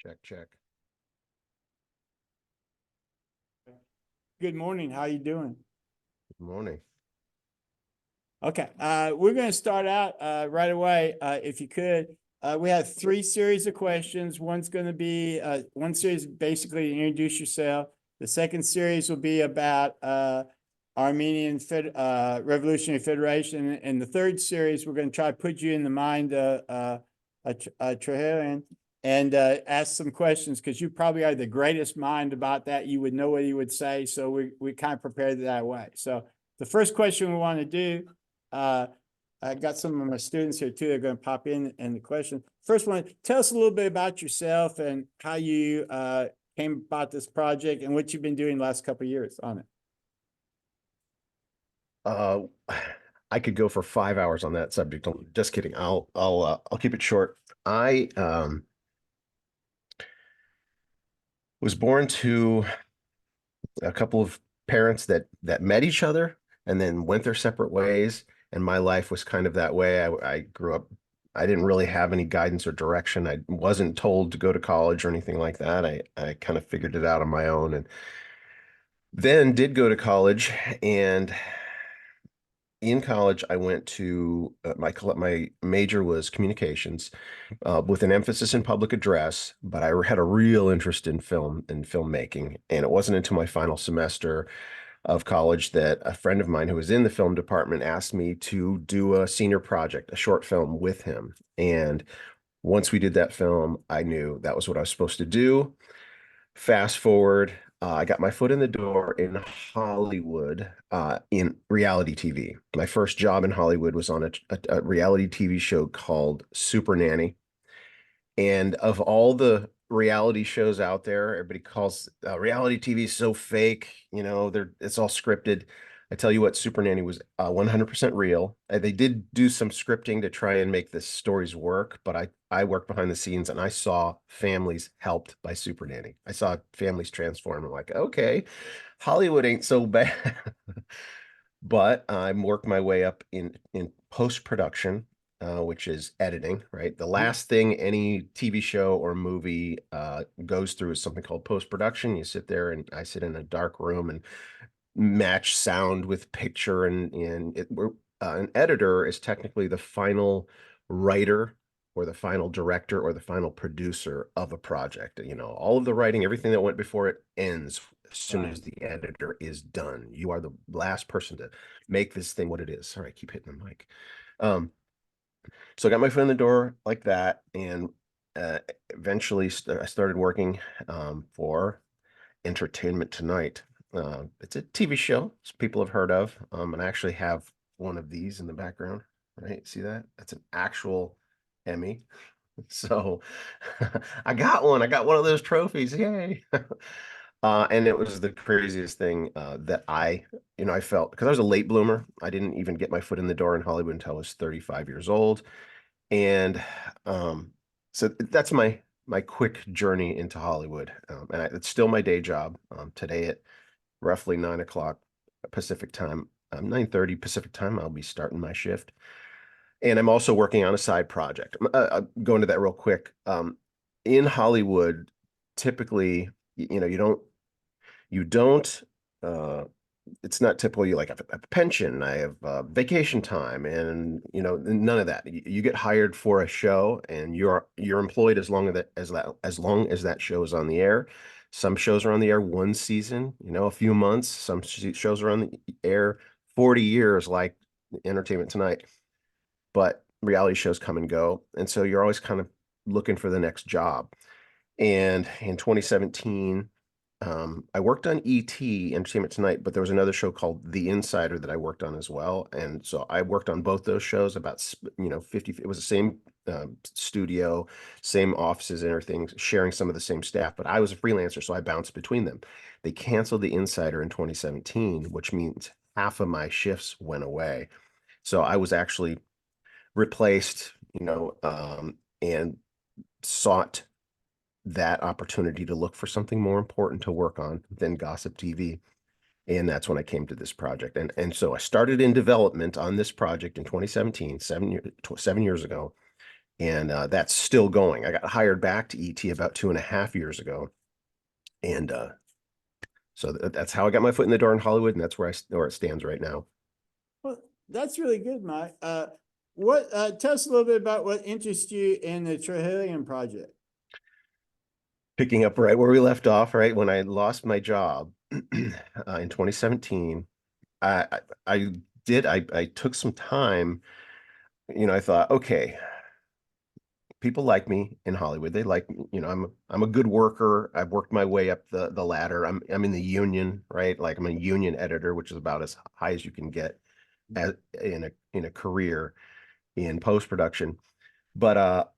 Check, check. Good morning. How you doing? Good morning. Okay, we're going to start out right away. If you could, we have three series of questions. One's going to be one series basically to introduce yourself. The second series will be about Armenian Revolutionary Federation, and the third series we're going to try to put you in the mind of a Traherian and ask some questions because you probably are the greatest mind about that. You would know what he would say, so we kind of prepared it that way. So the first question we want to do. I got some of my students here too. They're going to pop in and the question. First one, tell us a little bit about yourself and how you came about this project and what you've been doing the last couple of years on it. I could go for 5 hours on that subject. I'm just kidding. I'll keep it short. I was born to a couple of parents that met each other and then went their separate ways. And my life was kind of that way. I grew up, I didn't really have any guidance or direction. I wasn't told to go to college or anything like that. I kind of figured it out on my own and then did go to college. And in college, I went to my major was communications with an emphasis in public address, but I had a real interest in film and filmmaking. And it wasn't until my final semester of college that a friend of mine who was in the film department asked me to do a senior project, a short film with him. And once we did that film, I knew that was what I was supposed to do. Fast forward, I got my foot in the door in Hollywood in reality TV. My first job in Hollywood was on a reality TV show called Super Nanny. And of all the reality shows out there, everybody calls reality TV so fake. It's all scripted. I tell you what, Super Nanny was 100% real. They did do some scripting to try and make the stories work, but I worked behind the scenes and I saw families helped by Super Nanny. I saw families transform. I'm like, okay, Hollywood ain't so bad. But I worked my way up in post-production, which is editing, right? The last thing any TV show or movie goes through is something called post-production. You sit there and I sit in a dark room and match sound with picture an editor is technically the final writer or the final director or the final producer of a project. All of the writing, everything that went before it ends as soon as the editor is done. You are the last person to make this thing what it is. Sorry, I keep hitting the mic. So I got my foot in the door like that, and eventually I started working for Entertainment Tonight. It's a TV show people have heard of, and I actually have one of these in the background, right? See that? That's an actual Emmy. So I got one. I got one of those trophies. Yay. And it was the craziest thing that I felt because I was a late bloomer. I didn't even get my foot in the door in Hollywood until I was 35 years old. And so that's my quick journey into Hollywood. And it's still my day job today at roughly 9 o'clock Pacific time, 9:30 Pacific time. I'll be starting my shift. And I'm also working on a side project. I'll go into that real quick. In Hollywood, typically, you don't, it's not typical. You like have a pension, I have vacation time, and none of that. You get hired for a show, and you're employed as long as that show is on the air. Some shows are on the air one season, a few months. Some shows are on the air 40 years, like Entertainment Tonight. But reality shows come and go, and so you're always kind of looking for the next job. And in 2017, I worked on ET, Entertainment Tonight, but there was another show called The Insider that I worked on as well. And so I worked on both those shows about, 50, it was the same studio, same offices and everything, sharing some of the same staff, but I was a freelancer, so I bounced between them. They canceled The Insider in 2017, which means half of my shifts went away. So I was actually replaced, and sought that opportunity to look for something more important to work on than gossip TV. And that's when I came to this project. And so I started in development on this project in 2017, 7 years ago. and that's still going. I got hired back to ET about 2.5 years ago, and so that's how I got my foot in the door in Hollywood, and that's where it stands right now. Well, that's really good, Mike. What tell us a little bit about what interests you in the Trihelion project? Picking up right where we left off, right when I lost my job in 2017, I took some time. I thought, okay, people like me in Hollywood. They like me. I'm a good worker. I've worked my way up the ladder. I'm in the union, right? Like I'm a union editor, which is about as high as you can get as in a career in post production. But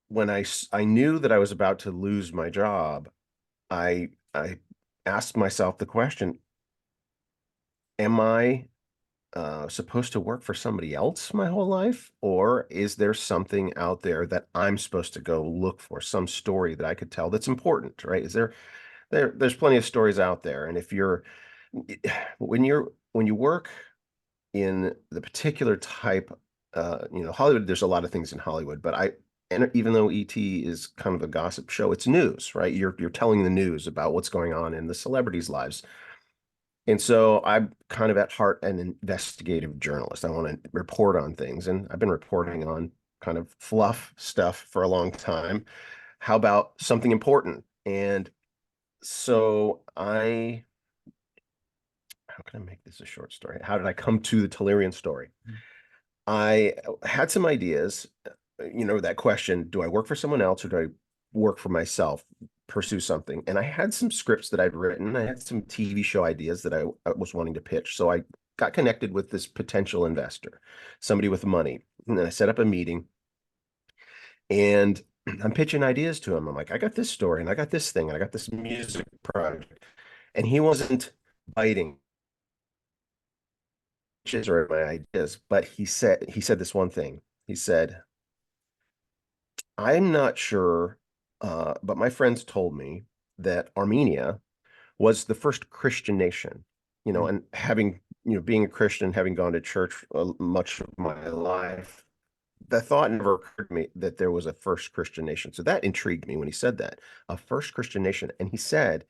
when I knew that I was about to lose my job, I asked myself the question, am I supposed to work for somebody else my whole life? Or is there something out there that I'm supposed to go look for, some story that I could tell that's important, right? There's plenty of stories out there. And if you're when you work in the particular type, Hollywood, there's a lot of things in Hollywood, but and even though ET is kind of a gossip show, it's news, right? You're telling the news about what's going on in the celebrities' lives. And so I'm kind of at heart an investigative journalist. I want to report on things, and I've been reporting on kind of fluff stuff for a long time. How about something important? And so how can I make this a short story? How did I come to the Tellurian story? I had some ideas, that question, do I work for someone else or do I work for myself, pursue something? And I had some scripts that I'd written. I had some TV show ideas that I was wanting to pitch. So I got connected with this potential investor, somebody with money. And then I set up a meeting and I'm pitching ideas to him. I'm like, I got this story and I got this thing and I got this music project. And he wasn't biting or my ideas, but he said this one thing. He said, I'm not sure, but my friends told me that Armenia was the first Christian nation, and being a Christian, having gone to church much of my life, the thought never occurred to me that there was a first Christian nation. So that intrigued me when he said that, a first Christian nation. And he said,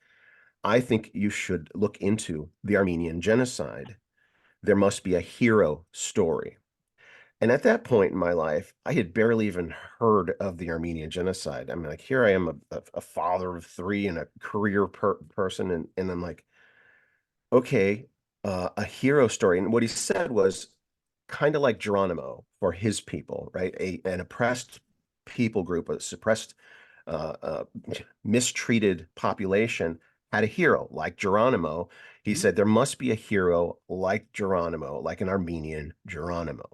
I think you should look into the Armenian genocide. There must be a hero story. And at that point in my life, I had barely even heard of the Armenian genocide. I mean, like, here I am, a father of three and a career person, and I'm like, okay, a hero story. And what he said was kind of like Geronimo for his people, right? An oppressed people group, a suppressed, uh, uh, mistreated population had a hero like Geronimo. He said there must be a hero like Geronimo, like an Armenian Geronimo.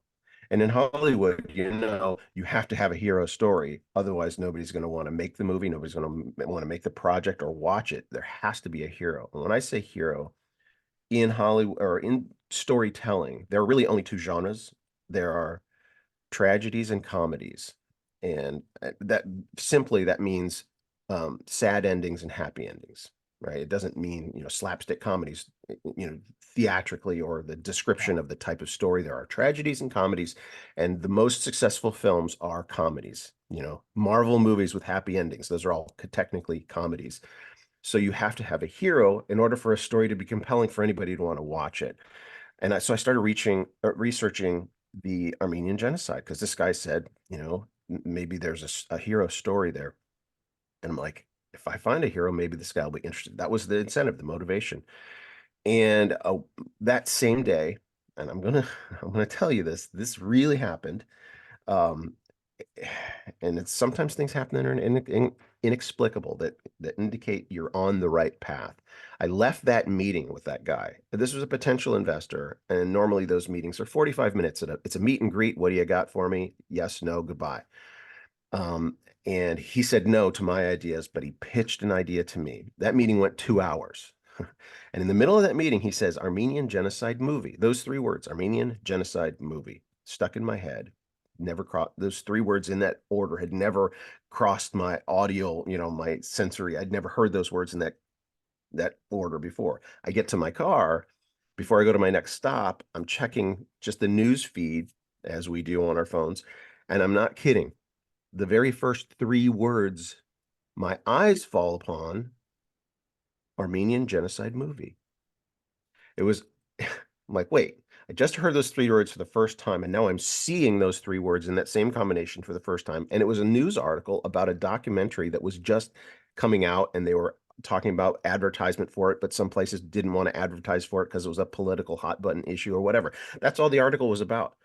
And in Hollywood, you have to have a hero story. Otherwise, nobody's going to want to make the movie. Nobody's going to want to make the project or watch it. There has to be a hero. And when I say hero in Hollywood or in storytelling, there are really only two genres. There are tragedies and comedies. And that means sad endings and happy endings, right? It doesn't mean, slapstick comedies, theatrically or the description of the type of story. There are tragedies and comedies, and the most successful films are comedies, Marvel movies with happy endings. Those are all technically comedies. So you have to have a hero in order for a story to be compelling for anybody to want to watch it. So I started researching the Armenian genocide because this guy said, maybe there's a hero story there. And I'm like, if I find a hero, maybe this guy will be interested. That was the incentive, the motivation. And that same day, and I'm gonna tell you this. This really happened. Um, and it's sometimes things happen that are inexplicable that indicate you're on the right path. I left that meeting with that guy. This was a potential investor, and normally those meetings are 45 minutes. It's a meet and greet. What do you got for me? Yes, no, goodbye. Um, and he said no to my ideas, but he pitched an idea to me. That meeting went 2 hours. And in the middle of that meeting, he says, Armenian genocide movie. Those three words, Armenian genocide movie, stuck in my head. Never crossed those three words in that order, had never crossed my audio, my sensory. I'd never heard those words in that order before. I get to my car. Before I go to my next stop, I'm checking just the news feed as we do on our phones. And I'm not kidding. the very first three words my eyes fall upon, Armenian genocide movie. It was, I'm like, wait, I just heard those three words for the first time, and now I'm seeing those three words in that same combination for the first time. And it was a news article about a documentary that was just coming out, and they were talking about advertisement for it, but some places didn't want to advertise for it because it was a political hot button issue or whatever. That's all the article was about.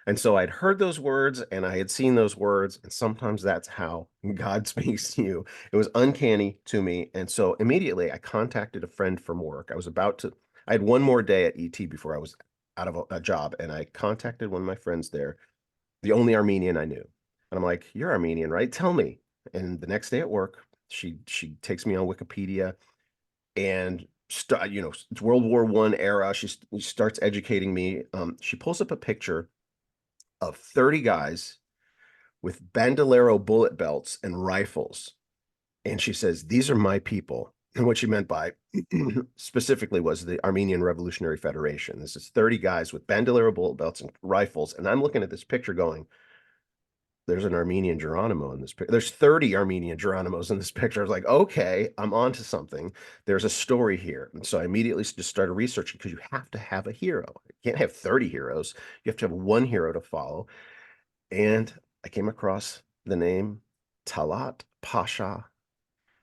And so I'd heard those words and I had seen those words, and sometimes that's how God speaks to you. It was uncanny to me. And so immediately I contacted a friend from work. I had one more day at ET before I was out of a job, and I contacted one of my friends there, the only Armenian I knew. And I'm like, "You're Armenian, right? Tell me." And the next day at work, she takes me on Wikipedia and it's World War I era. She starts educating me. She pulls up a picture of 30 guys with bandolero bullet belts and rifles. And she says, "These are my people." And what she meant by specifically was the Armenian Revolutionary Federation. This is 30 guys with bandolero bullet belts and rifles. And I'm looking at this picture going, there's an Armenian Geronimo in this picture. There's 30 Armenian Geronimos in this picture. I was like, okay, I'm onto something. There's a story here. And so I immediately just started researching, because you have to have a hero. You can't have 30 heroes. You have to have one hero to follow. And I came across the name Talat Pasha,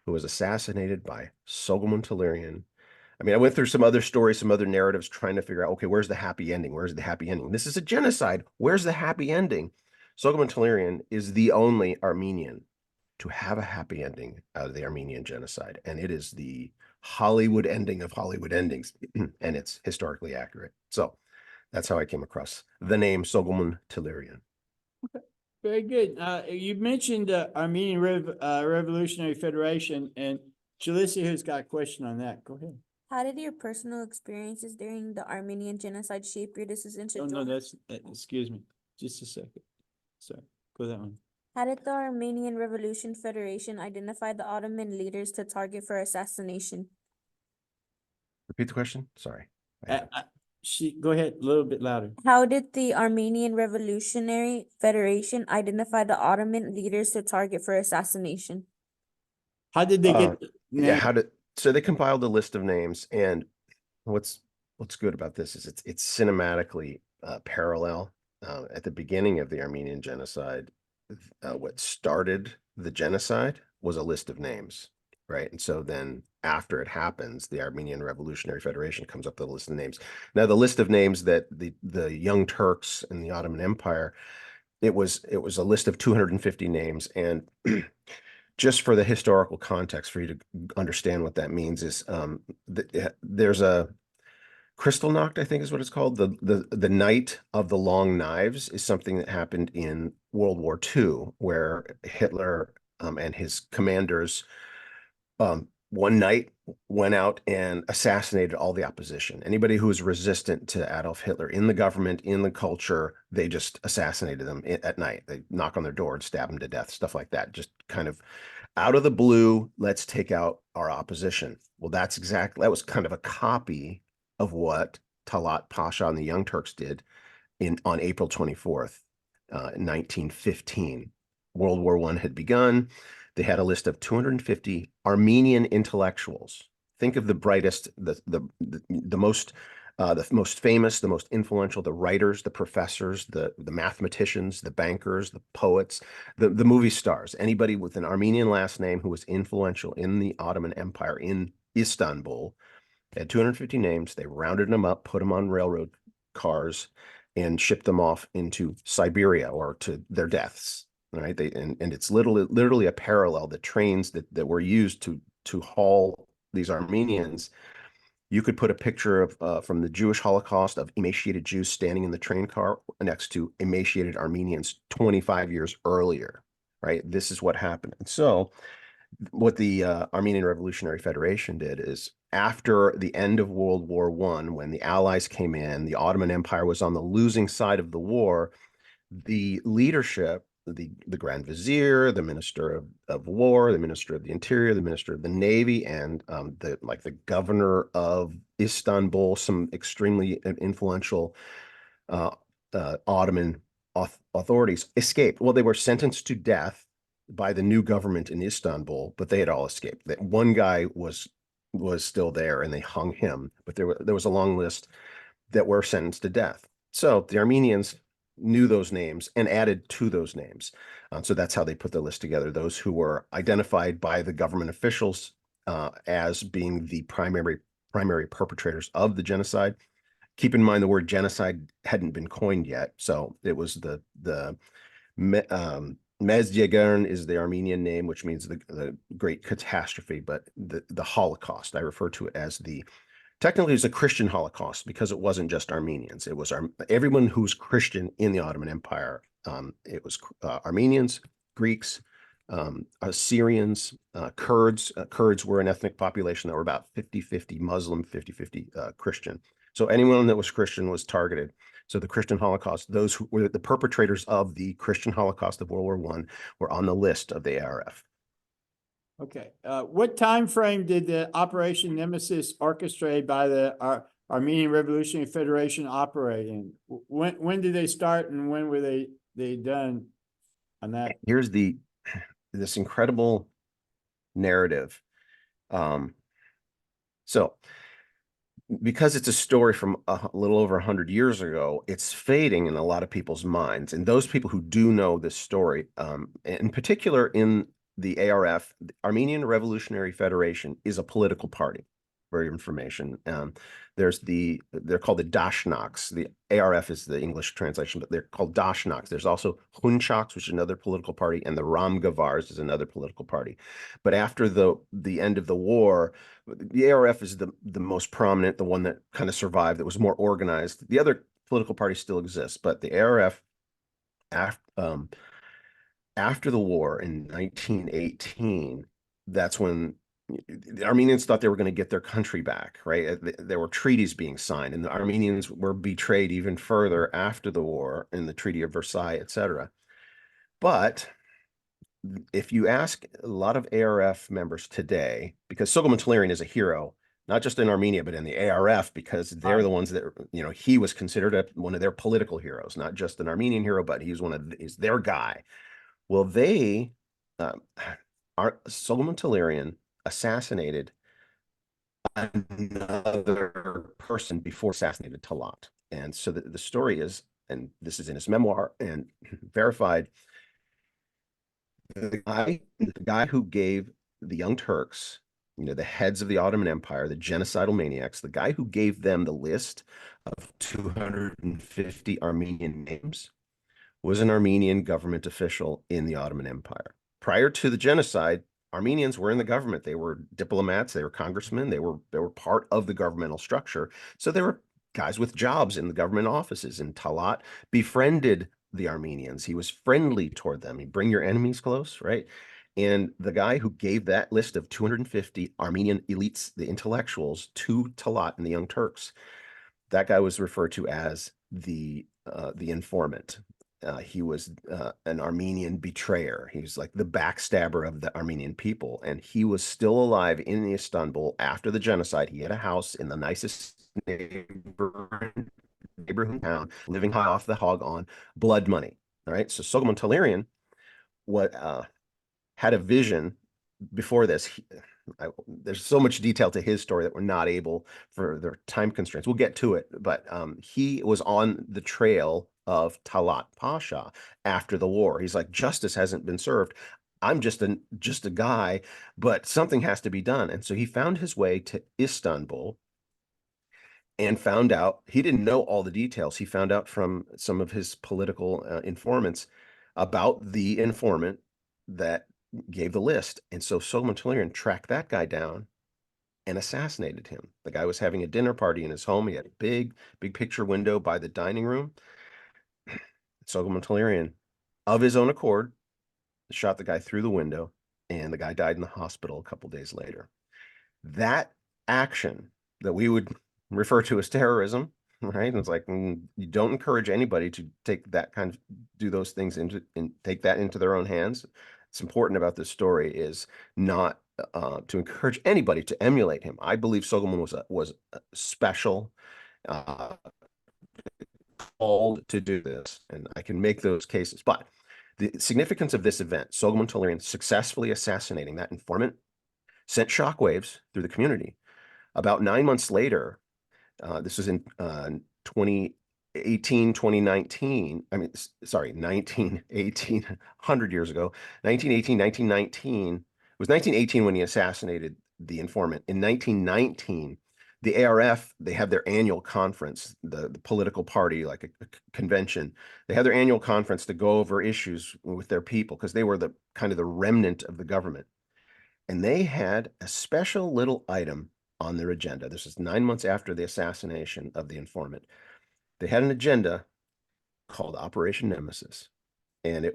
who was assassinated by Soghomon Tehlirian. I mean, I went through some other stories, some other narratives, trying to figure out, okay, where's the happy ending? Where's the happy ending? This is a genocide. Where's the happy ending? Soghomon Tehlirian is the only Armenian to have a happy ending out of the Armenian genocide. And it is the Hollywood ending of Hollywood endings. And it's historically accurate. So that's how I came across the name Soghomon Tehlirian. Very good. You mentioned Armenian Revolutionary Federation, and Jalissa has got a question on that. Go ahead. How did your personal experiences during the Armenian genocide shape your decision to Oh, no, join? that's, excuse me, just a second. Sorry, go that one. How did the Armenian Revolution Federation identify the Ottoman leaders to target for assassination? Repeat the question. Sorry. Go ahead, a little bit louder. How did the Armenian Revolutionary Federation identify the Ottoman leaders to target for assassination? How did they get the Yeah, name? so they compiled a list of names, and what's good about this is it's cinematically parallel. At the beginning of the Armenian genocide, what started the genocide was a list of names, right? And so then after it happens, the Armenian Revolutionary Federation comes up with a list of names. Now, the list of names that the Young Turks and the Ottoman Empire, it was a list of 250 names. And just for the historical context, for you to understand what that means, is there's a Kristallnacht, I think is what it's called. The Night of the Long Knives is something that happened in World War II, where Hitler and his commanders one night went out and assassinated all the opposition. Anybody who was resistant to Adolf Hitler in the government, in the culture, they just assassinated them at night. They knock on their door and stab them to death, stuff like that. Just kind of out of the blue, let's take out our opposition. Well, that was kind of a copy of what Talat Pasha and the Young Turks did on April 24th, 1915. World War I had begun. They had a list of 250 Armenian intellectuals. Think of the brightest, the most famous, the most influential, the writers, the professors, the mathematicians, the bankers, the poets, the movie stars, anybody with an Armenian last name who was influential in the Ottoman Empire in Istanbul. They had 250 names. They rounded them up, put them on railroad cars, and shipped them off into Siberia or to their deaths. Right? And it's literally a parallel. The trains that were used to haul these Armenians, you could put a picture of from the Jewish Holocaust of emaciated Jews standing in the train car next to emaciated Armenians 25 years earlier. Right? This is what happened. And so what the Armenian Revolutionary Federation did is, after the end of World War I, when the Allies came in, the Ottoman Empire was on the losing side of the war. The leadership, the Grand Vizier, the Minister of War, the Minister of the Interior, the Minister of the Navy, and the governor of Istanbul, some extremely influential Ottoman authorities escaped. Well, they were sentenced to death by the new government in Istanbul, but they had all escaped. That one guy was still there, and they hung him. But there was a long list that were sentenced to death. So the Armenians knew those names and added to those names. So that's how they put the list together. Those who were identified by the government officials as being the primary perpetrators of the genocide. Keep in mind the word genocide hadn't been coined yet, so it was the Mezgegern is the Armenian name, which means the great catastrophe, but the Holocaust. I refer to it as technically it's a Christian Holocaust because it wasn't just Armenians. It was everyone who's Christian in the Ottoman Empire. It was Armenians, Greeks, Assyrians, Kurds. Kurds were an ethnic population that were about 50-50 Muslim, 50-50 Christian. So anyone that was Christian was targeted. So the Christian Holocaust, those who were the perpetrators of the Christian Holocaust of World War I were on the list of the ARF. Okay. What time frame did the Operation Nemesis orchestrated by the Armenian Revolutionary Federation operate in? When did they start, and when were they done on that? Here's this incredible narrative. So because it's a story from a little over 100 years ago, it's fading in a lot of people's minds. And those people who do know this story, in particular in the ARF, the Armenian Revolutionary Federation, is a political party. For your information, they're called the Dashnaks. The ARF is the English translation, but they're called Dashnaks. There's also Hunchaks, which is another political party, and the Ramgavars is another political party. But after the end of the war, the ARF is the most prominent, the one that kind of survived, that was more organized. The other political parties still exist, but the ARF, after the war in 1918, that's when the Armenians thought they were going to get their country back, right? There were treaties being signed, and the Armenians were betrayed even further after the war in the Treaty of Versailles, etc. But if you ask a lot of ARF members today, because Soghomon Tehlirian is a hero, not just in Armenia, but in the ARF, because they're the ones that, he was considered one of their political heroes, not just an Armenian hero, but he's their guy. Well, Soghomon Tehlirian assassinated another person before assassinated Talat. And so the story is, and this is in his memoir and verified, the guy who gave the Young Turks, the heads of the Ottoman Empire, the genocidal maniacs, the guy who gave them the list of 250 Armenian names was an Armenian government official in the Ottoman Empire. Prior to the genocide, Armenians were in the government. They were diplomats, they were congressmen, they were part of the governmental structure. So they were guys with jobs in the government offices. And Talat befriended the Armenians. He was friendly toward them. He'd bring your enemies close, right? And the guy who gave that list of 250 Armenian elites, the intellectuals, to Talat and the Young Turks, that guy was referred to as the informant. He was an Armenian betrayer. He was like the backstabber of the Armenian people. And he was still alive in Istanbul after the genocide. He had a house in the nicest neighborhood town, living high off the hog on blood money. All right. So Soghomon Tehlirian had a vision before this. There's so much detail to his story that we're not able, for their time constraints. We'll get to it, but he was on the trail of Talat Pasha after the war. He's like, justice hasn't been served. I'm just a guy, but something has to be done. And so he found his way to Istanbul and found out, he didn't know all the details. He found out from some of his political informants about the informant that gave the list. And so Soghomon Tehlirian tracked that guy down and assassinated him. The guy was having a dinner party in his home. He had a big picture window by the dining room. Soghomon Tehlirian, of his own accord, shot the guy through the window, and the guy died in the hospital a couple days later. That action that we would refer to as terrorism, right? And it's like, you don't encourage anybody to take that do those things and take that into their own hands. It's important about this story is not to encourage anybody to emulate him. I believe Soghomon was a special, called to do this, and I can make those cases. But The significance of this event, Soghomon Tehlirian successfully assassinating that informant, sent shockwaves through the community. About 9 months later, this was in 2018, 2019. I mean, sorry, 1918, 100 years ago, 1918, 1919. It was 1918 when he assassinated the informant. In 1919, the ARF, they have their annual conference, the political party, like a convention. They have their annual conference to go over issues with their people because they were the kind of the remnant of the government. And they had a special little item on their agenda. This is 9 months after the assassination of the informant. They had an agenda called Operation Nemesis. And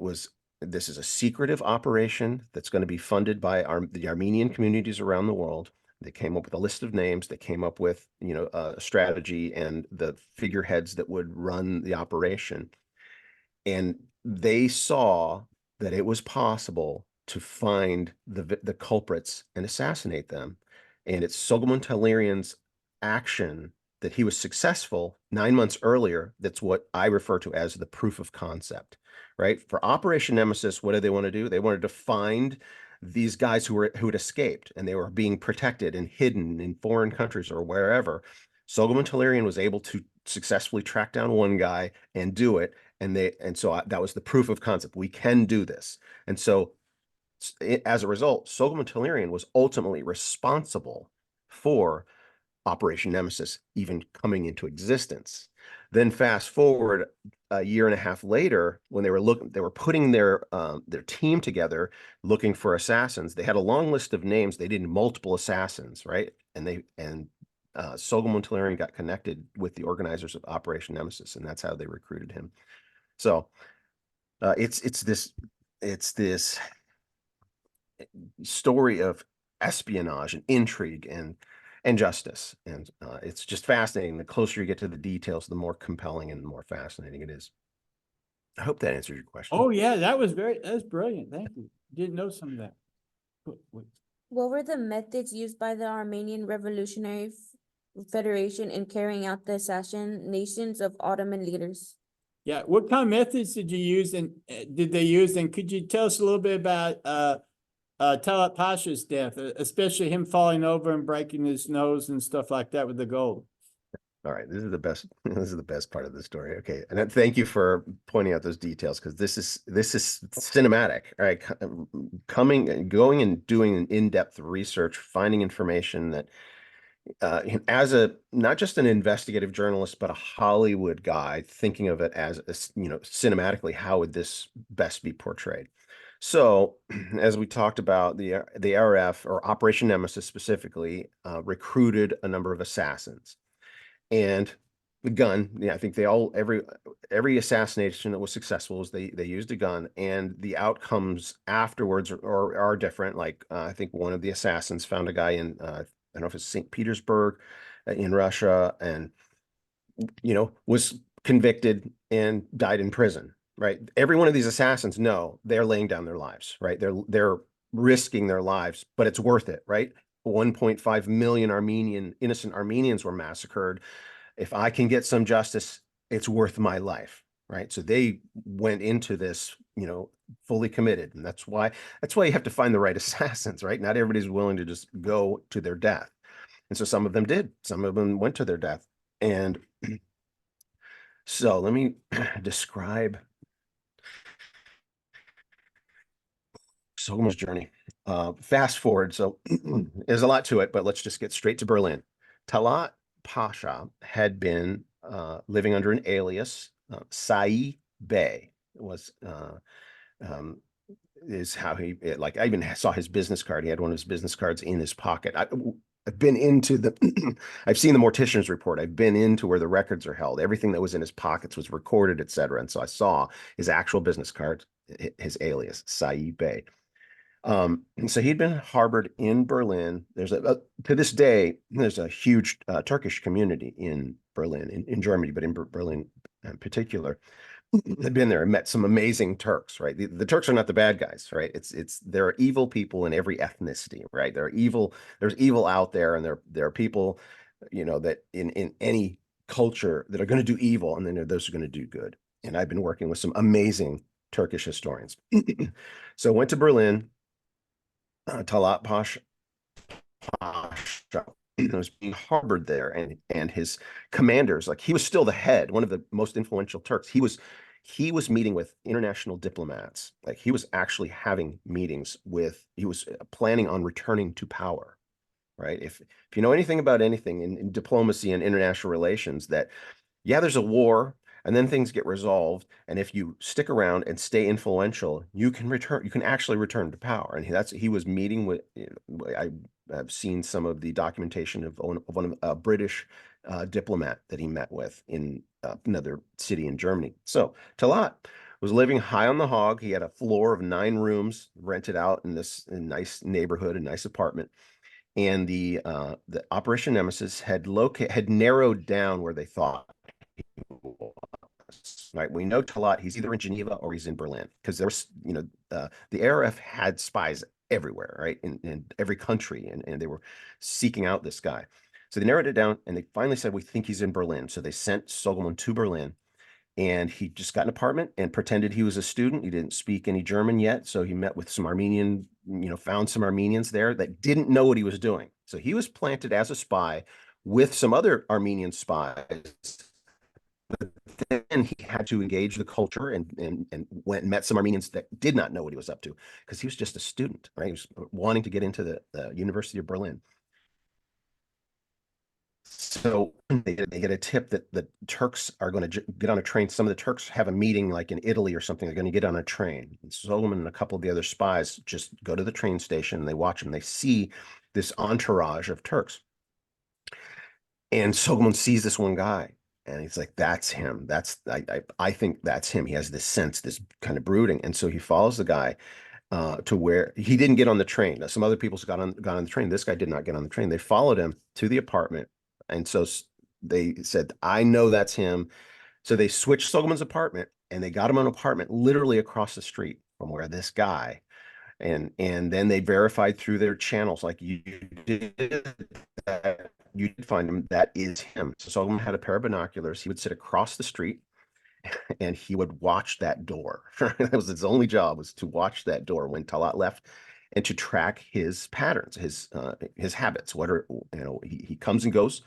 this is a secretive operation that's going to be funded by the Armenian communities around the world. They came up with a list of names. They came up with, a strategy and the figureheads that would run the operation. And they saw that it was possible to find the culprits and assassinate them. And it's Soghomon Tehlirian's action that he was successful 9 months earlier. That's what I refer to as the proof of concept, right? For Operation Nemesis, what did they want to do? They wanted to find these guys who had escaped and they were being protected and hidden in foreign countries or wherever. Soghomon Tehlirian was able to successfully track down one guy and do it. And so that was the proof of concept. We can do this. And so as a result, Soghomon Tehlirian was ultimately responsible for Operation Nemesis even coming into existence. Then fast forward a year and a half later, when they were putting their team together, looking for assassins. They had a long list of names. They needed multiple assassins, right? And Soghomon Tehlirian got connected with the organizers of Operation Nemesis, and that's how they recruited him. So it's this story of espionage and intrigue and justice, and it's just fascinating. The closer you get to the details, the more compelling and the more fascinating it is. I hope that answers your question. Oh, yeah, that was brilliant. Thank you. Didn't know some of that. What were the methods used by the Armenian Revolutionary Federation in carrying out the assassinations of Ottoman leaders? Yeah, what kind of methods did you use and did they use? And could you tell us a little bit about Talat Pasha's death, especially him falling over and breaking his nose and stuff like that with the gold? All right, this is the best. This is the best part of the story. Okay, and thank you for pointing out those details because this is cinematic. All right, going and doing an in-depth research, finding information that, as not just an investigative journalist, but a Hollywood guy, thinking of it as cinematically, how would this best be portrayed? So, as we talked about, the RF or Operation Nemesis specifically recruited a number of assassins. And the gun, I think every assassination that was successful was they used a gun, and the outcomes afterwards are different. Like I think one of the assassins found a guy in I don't know if it's St. Petersburg in Russia, and was convicted and died in prison. Right. Every one of these assassins know they're laying down their lives. Right. They're risking their lives, but it's worth it. Right. 1.5 million innocent Armenians were massacred. If I can get some justice, it's worth my life, right? So they went into this, fully committed, and that's why you have to find the right assassins, right? Not everybody's willing to just go to their death, and so some of them did. Some of them went to their death, and so let me describe Soghom's journey. Fast forward, so there's a lot to it, but let's just get straight to Berlin. Talat Pasha had been living under an alias. Sai Bey was is how I even saw his business card. He had one of his business cards in his pocket. I've been into I've seen the Mortician's Report. I've been into where the records are held. Everything that was in his pockets was recorded, etc. And so I saw his actual business card, his alias, Sai Bey. So he'd been harbored in Berlin. There's to this day, there's a huge Turkish community in Berlin, in Germany, but in Berlin in particular. I've been there and met some amazing Turks, right? The Turks are not the bad guys, right? There are evil people in every ethnicity, right? There's evil out there, and there are people, that in any culture that are going to do evil, and then there are those who are going to do good. And I've been working with some amazing Turkish historians. So went to Berlin. Talat Pasha was being harbored there, and his commanders, like he was still the head, one of the most influential Turks. He was meeting with international diplomats. Like he was actually having meetings with. He was planning on returning to power. Right. If you know anything about anything in diplomacy and international relations, that yeah, there's a war and then things get resolved. And if you stick around and stay influential, you can actually return to power. And he was meeting with, I've seen some of the documentation of one of a British diplomat that he met with in another city in Germany. So Talat was living high on the hog. He had a floor of 9 rooms rented out in this nice neighborhood, a nice apartment. And the Operation Nemesis had narrowed down where they thought he was. Right, we know Talat. He's either in Geneva or he's in Berlin, because there's, the ARF had spies everywhere, right, in every country, and they were seeking out this guy. So they narrowed it down, and they finally said, we think he's in Berlin. So they sent Soghomon to Berlin, and he just got an apartment and pretended he was a student. He didn't speak any German yet, so he met with some Armenian, found some Armenians there that didn't know what he was doing. So he was planted as a spy with some other Armenian spies. But then he had to engage the culture, and went and met some Armenians that did not know what he was up to, because he was just a student, right? He was wanting to get into the University of Berlin. So they get a tip that the Turks are going to get on a train. Some of the Turks have a meeting like in Italy or something. They're going to get on a train. And Solomon and a couple of the other spies just go to the train station and they watch them. They see this entourage of Turks. And Solomon sees this one guy and he's like, that's him. I think that's him. He has this sense, this kind of brooding. And so he follows the guy to where he didn't get on the train. Now, some other people got on the train. This guy did not get on the train. They followed him to the apartment. And so they said, I know that's him. So they switched Solomon's apartment and they got him an apartment literally across the street from where this guy, and then they verified through their channels, like, you did find him. That is him. So Solomon had a pair of binoculars. He would sit across the street and he would watch that door. That was his only job, was to watch that door when Talat left, and to track his patterns, his habits. What are, he comes and goes,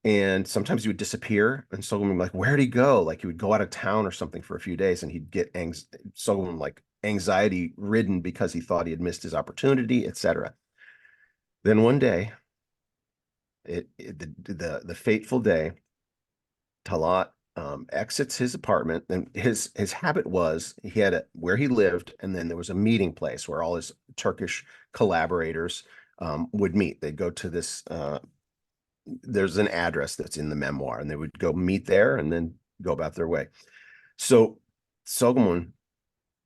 and sometimes he would disappear, and Solomon like, where'd he go? Like he would go out of town or something for a few days, and he'd get Solomon like anxiety ridden because he thought he had missed his opportunity, etc. Then one day, the fateful day, Talat exits his apartment, and his habit was, he had where he lived, and then there was a meeting place where all his Turkish collaborators would meet. They'd go to this. There's an address that's in the memoir, and they would go meet there and then go about their way. So Soghomon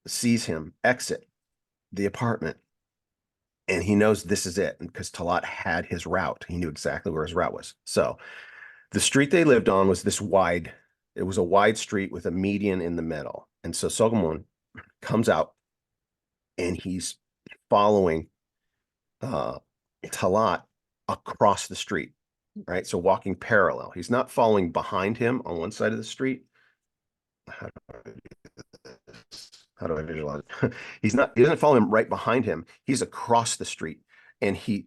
sees him exit the apartment, and he knows this is it, because Talat had his route. He knew exactly where his route was. So the street they lived on was it was a wide street with a median in the middle. And so Soghomon comes out and he's following Talat across the street, right? So walking parallel. He's not following behind him on one side of the street. How do I visualize it? He doesn't follow him right behind him. He's across the street, and he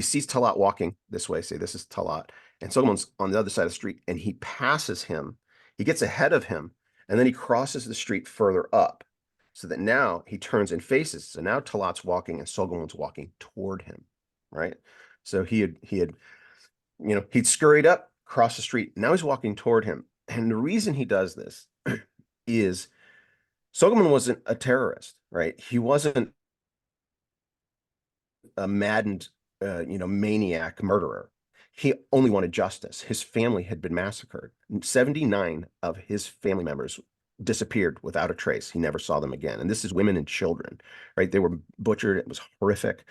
sees Talat walking this way. Say, this is Talat. And Solomon's on the other side of the street, and he passes him. He gets ahead of him, and then he crosses the street further up, so that now he turns and faces. So now Talat's walking and Solomon's walking toward him, right? So he'd scurried up, crossed the street. Now he's walking toward him. And the reason he does this is Solomon wasn't a terrorist, right? He wasn't a maddened, maniac murderer. He only wanted justice. His family had been massacred. 79 of his family members disappeared without a trace. He never saw them again. And this is women and children, right? They were butchered. It was horrific.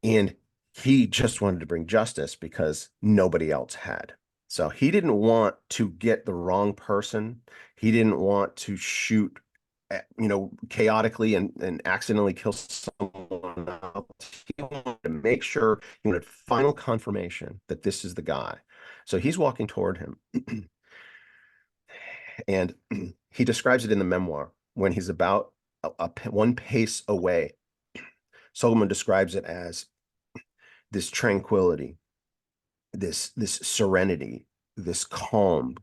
And he just wanted to bring justice because nobody else had. So he didn't want to get the wrong person. He didn't want to shoot, chaotically and accidentally kill someone else. He wanted to make sure, he wanted final confirmation that this is the guy. So he's walking toward him. And he describes it in the memoir when he's about one pace away. Solomon describes it as this tranquility, this serenity, this calm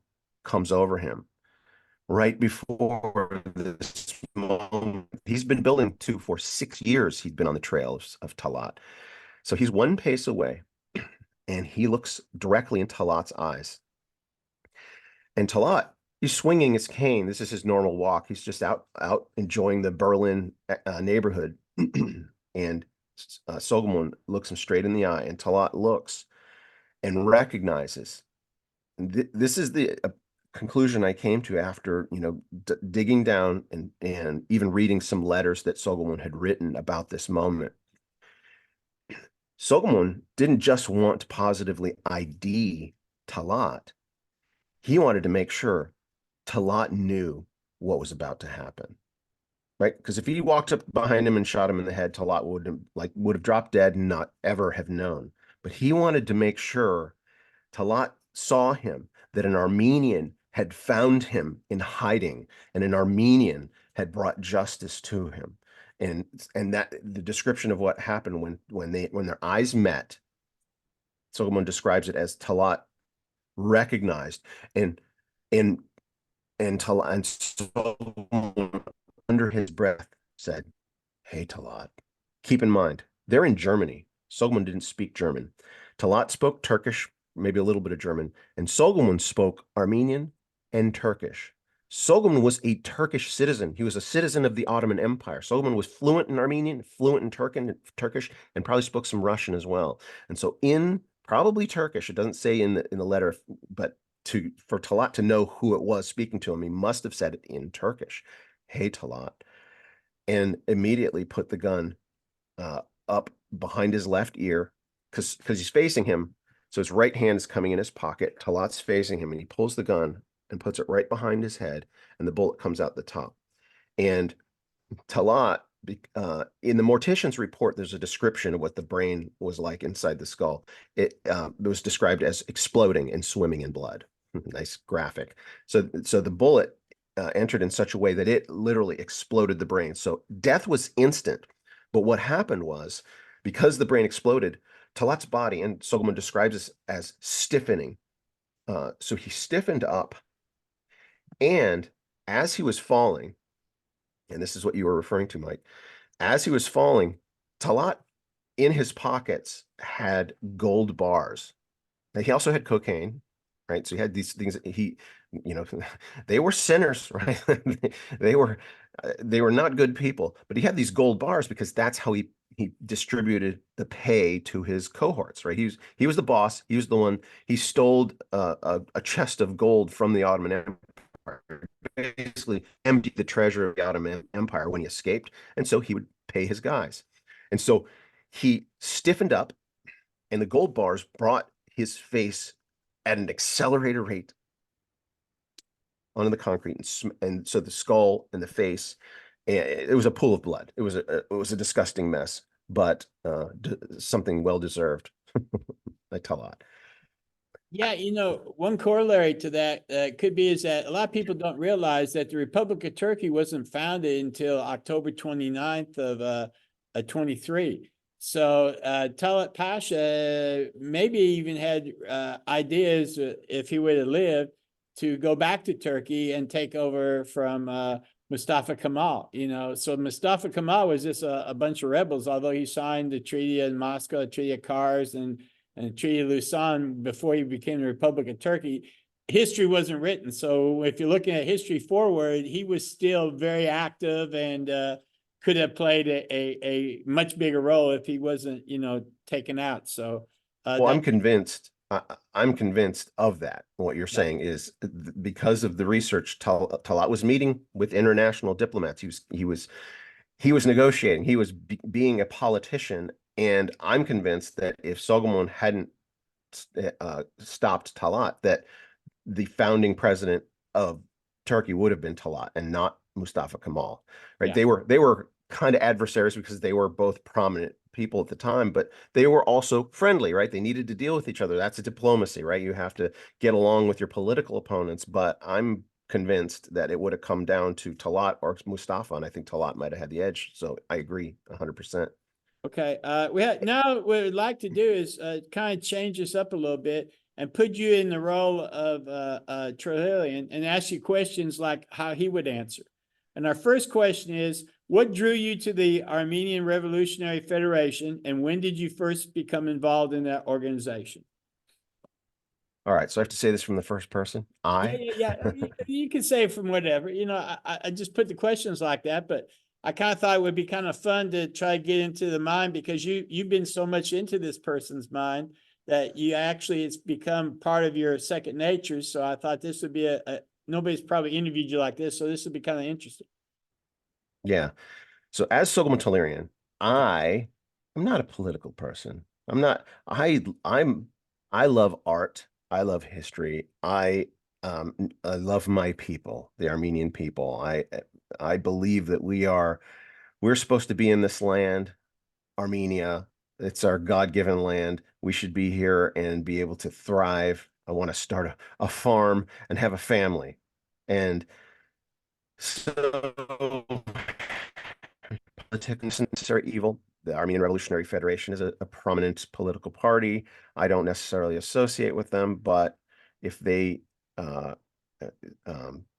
comes over him right before this moment. He's been building to for 6 years. He's been on the trail of Talat. So he's one pace away and he looks directly in Talat's eyes. And Talat, he's swinging his cane. This is his normal walk. He's just out enjoying the Berlin neighborhood. And Solomon looks him straight in the eye, and Talat looks and recognizes. This is the conclusion I came to after, digging down and even reading some letters that Solomon had written about this moment. Solomon didn't just want to positively ID Talat. He wanted to make sure Talat knew what was about to happen, right? Because if he walked up behind him and shot him in the head, Talat would have dropped dead and not ever have known. But he wanted to make sure Talat saw him, that an Armenian had found him in hiding, and an Armenian had brought justice to him. And that the description of what happened when their eyes met, Solomon describes it as Talat recognized and Solomon under his breath said, "Hey, Talat, keep in mind, they're in Germany." Solomon didn't speak German. Talat spoke Turkish, maybe a little bit of German, and Solomon spoke Armenian and Turkish. Solomon was a Turkish citizen. He was a citizen of the Ottoman Empire. Solomon was fluent in Armenian, fluent in Turkish, and probably spoke some Russian as well. And so in probably Turkish, it doesn't say in the letter, but for Talat to know who it was speaking to him, he must have said it in Turkish. "Hey, Talat," and immediately put the gun up behind his left ear, because he's facing him. So his right hand is coming in his pocket. Talat's facing him, and he pulls the gun and puts it right behind his head, and the bullet comes out the top. And Talat, in the mortician's report, there's a description of what the brain was like inside the skull. It was described as exploding and swimming in blood. Nice graphic. So the bullet entered in such a way that it literally exploded the brain. So death was instant. But what happened was, because the brain exploded, Talat's body, and Solomon describes this as stiffening. So he stiffened up, and as he was falling, and this is what you were referring to, Mike, as he was falling, Talat in his pockets had gold bars. Now, he also had cocaine, right? So he had these things that they were sinners, right? they were not good people, but he had these gold bars because that's how he distributed the pay to his cohorts, right? He was the boss. He was the one. He stole a chest of gold from the Ottoman Empire, basically emptied the treasure of the Ottoman Empire when he escaped, and so he would pay his guys. And so he stiffened up, and the gold bars brought his face at an accelerated rate onto the concrete, and so the skull and the face, it was a pool of blood. It was a disgusting mess, but something well deserved. I tell a lot. Yeah, one corollary to that could be is that a lot of people don't realize that the Republic of Turkey wasn't founded until October 29th of 23. So Talat Pasha maybe even had ideas, if he would have lived, to go back to Turkey and take over from Mustafa Kemal. So Mustafa Kemal was just a bunch of rebels, although he signed the Treaty of Moscow, the Treaty of Kars, and the Treaty of Lausanne before he became the Republic of Turkey. History wasn't written. So if you're looking at history forward, he was still very active and could have played a much bigger role if he wasn't, taken out. So well, I'm convinced of that. What you're saying is because of the research, Talat was meeting with international diplomats. He was negotiating. He was being a politician. And I'm convinced that if Solomon hadn't stopped Talat, that the founding president of Turkey would have been Talat and not Mustafa Kemal. Right? Yeah. They were kind of adversaries because they were both prominent people at the time, but they were also friendly, right? They needed to deal with each other. That's a diplomacy, right? You have to get along with your political opponents. But I'm convinced that it would have come down to Talat or Mustafa, and I think Talat might have had the edge. So I agree 100%. Okay, now what we'd like to do is kind of change this up a little bit and put you in the role of Trujillo and ask you questions like how he would answer. And our first question is, what drew you to the Armenian Revolutionary Federation, and when did you first become involved in that organization? All right, so I have to say this from the first person. Yeah. You can say from whatever. I just put the questions like that, but I kind of thought it would be kind of fun to try to get into the mind, because you've been so much into this person's mind that it's become part of your second nature. So I thought this would be nobody's probably interviewed you like this, so this would be kind of interesting. Yeah. So as Soghomon Tehlirian, I'm not a political person. I'm not, I love art. I love history. I love my people, the Armenian people. I believe that we're supposed to be in this land, Armenia. It's our God-given land. We should be here and be able to thrive. I want to start a farm and have a family. And so politics is necessary evil. The Armenian Revolutionary Federation is a prominent political party. I don't necessarily associate with them, but if they, uh,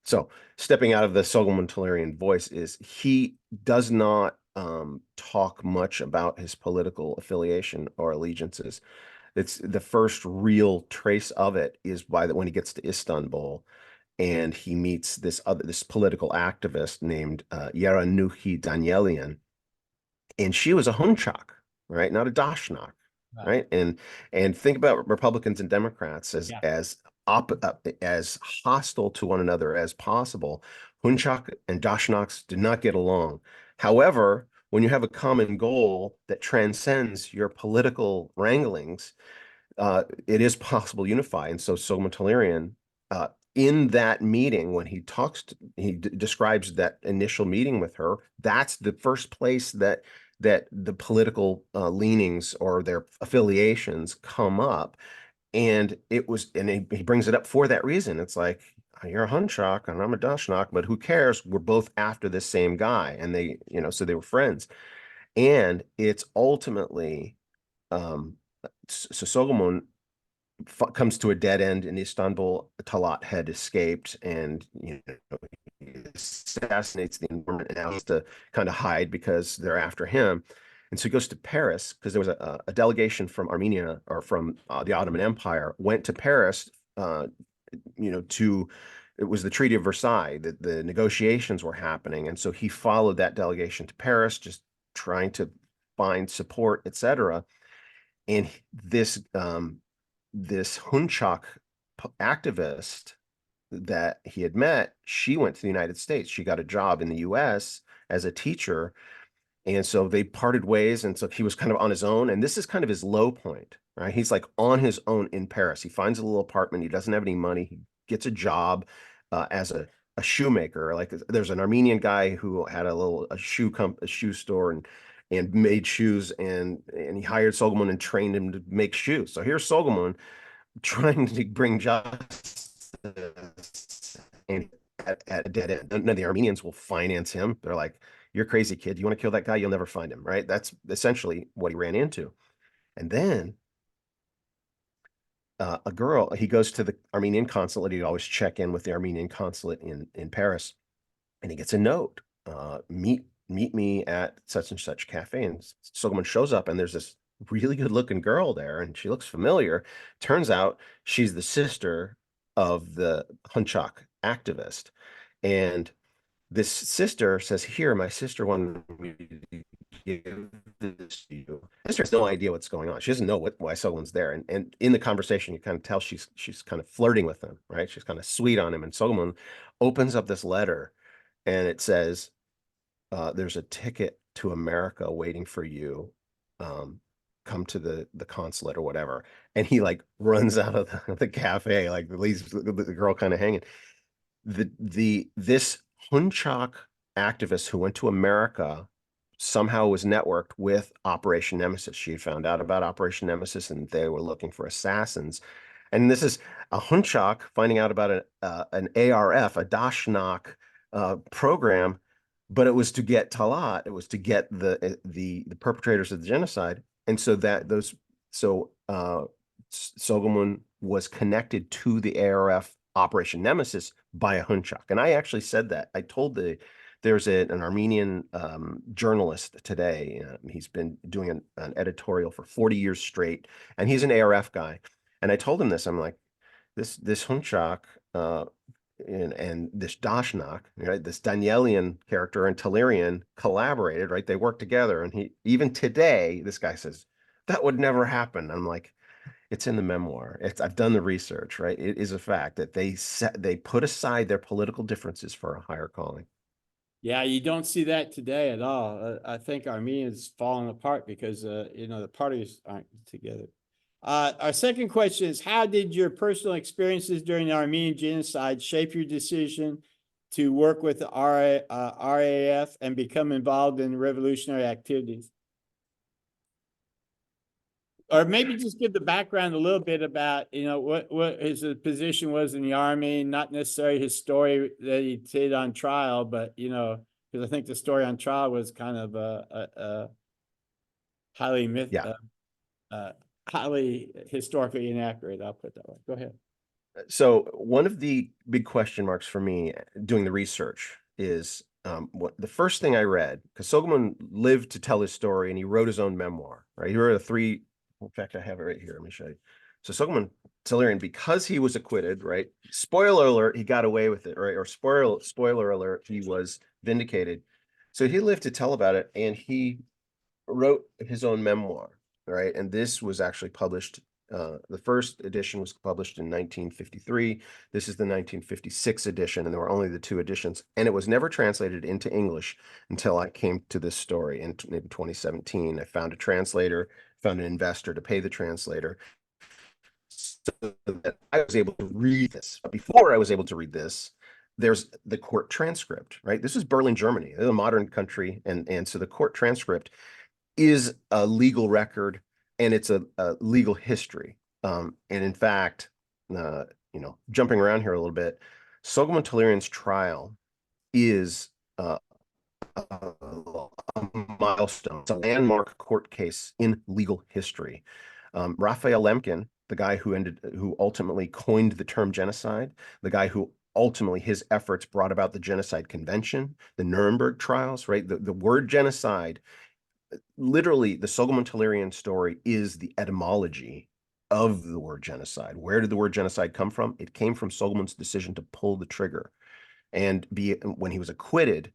so stepping out of the Soghomon Tehlirian voice is he does not talk much about his political affiliation or allegiances. It's the first real trace of it is when he gets to Istanbul and he meets this political activist named Yaranuhi Danielian, and she was a Hunchak, right? Not a Dashnak, right? And think about Republicans and Democrats as hostile to one another as possible. Hunchak and Dashnaks did not get along. However, when you have a common goal that transcends your political wranglings, it is possible to unify. And so Soghomon Tehlirian, in that meeting, when he describes that initial meeting with her, that's the first place that the political leanings or their affiliations come up. And he brings it up for that reason. It's like, you're a Hunchak and I'm a Dashnak, but who cares? We're both after the same guy. And so they were friends. And it's ultimately, so Soghomon comes to a dead end in Istanbul. Talat had escaped, and he assassinates the informant, and now he has to kind of hide because they're after him. And so he goes to Paris because there was a delegation from Armenia or from the Ottoman Empire went to Paris, it was the Treaty of Versailles, that the negotiations were happening. And so he followed that delegation to Paris, just trying to find support, etc. And this Hunchak activist that he had met, she went to the United States. She got a job in the US as a teacher. And so they parted ways. And so he was kind of on his own. And this is kind of his low point, right? He's like on his own in Paris. He finds a little apartment. He doesn't have any money. He gets a job as a shoemaker. Like there's an Armenian guy who had a shoe store and made shoes, and he hired Soghomon and trained him to make shoes. So here's Soghomon trying to bring justice, and at a dead end. None of the Armenians will finance him. They're like, you're crazy, kid. You want to kill that guy? You'll never find him, right? That's essentially what he ran into. And then he goes to the Armenian consulate. He'd always check in with the Armenian consulate in Paris, and he gets a note, meet me at such and such cafe. And Soghomon shows up, and there's this really good looking girl there, and she looks familiar. Turns out she's the sister of the Hunchak activist. And this sister says, here, my sister wanted me to give this to you. Sister has no idea what's going on. She doesn't know why Soghomon's there. And in the conversation, you kind of tell she's kind of flirting with him, right? She's kind of sweet on him. And Soghomon opens up this letter, and it says, there's a ticket to America waiting for you. Come to the consulate or whatever. And he like runs out of the cafe, like leaves the girl kind of hanging. This Hunchak activist who went to America somehow was networked with Operation Nemesis. She had found out about Operation Nemesis, and they were looking for assassins. And this is a Hunchak finding out about an ARF, a Dashnak program, but it was to get Talat, it was to get the perpetrators of the genocide. And so Soghomon was connected to the ARF Operation Nemesis by a Hunchak. And I actually said that. I told there's an Armenian journalist today. He's been doing an editorial for 40 years straight, and he's an ARF guy. And I told him this. I'm like, this Hunchak and this Dashnak, right? This Danielian character and Talerian collaborated, right? They worked together. And even today, this guy says that would never happen. I'm like, it's in the memoir. I've done the research, right? It is a fact that they put aside their political differences for a higher calling. Yeah, you don't see that today at all. I think Armenia's falling apart because the parties aren't together. Our second question is, how did your personal experiences during the Armenian genocide shape your decision to work with the RAF and become involved in revolutionary activities? Or maybe just give the background a little bit about, what his position was in the army, not necessarily his story that he did on trial, but, because I think the story on trial was kind of a highly Yeah. highly historically inaccurate. I'll put it that way. Go ahead. So one of the big question marks for me doing the research is what the first thing I read, because Soghomon lived to tell his story and he wrote his own memoir, right? He wrote in fact, I have it right here. Let me show you. So Soghomon Tehlirian, because he was acquitted, right? Spoiler alert, he got away with it, right? Or spoiler alert, he was vindicated. So he lived to tell about it, and he wrote his own memoir, right? And this was actually published. The first edition was published in 1953. This is the 1956 edition, and there were only the two editions. And it was never translated into English until I came to this story in 2017. I found a translator, found an investor to pay the translator, so that I was able to read this. But before I was able to read this, there's the court transcript, right? This is Berlin, Germany, a modern country, and so the court transcript is a legal record, and it's a legal history. And in fact, jumping around here a little bit, Soghomon Tehlirian's trial is a milestone. It's a landmark court case in legal history. Raphael Lemkin, the guy who ultimately coined the term genocide, the guy who ultimately his efforts brought about the Genocide Convention, the Nuremberg trials, right? The word genocide, literally, the Soghomon Tehlirian story is the etymology of the word genocide. Where did the word genocide come from? It came from Soghomon's decision to pull the trigger. And when he was acquitted,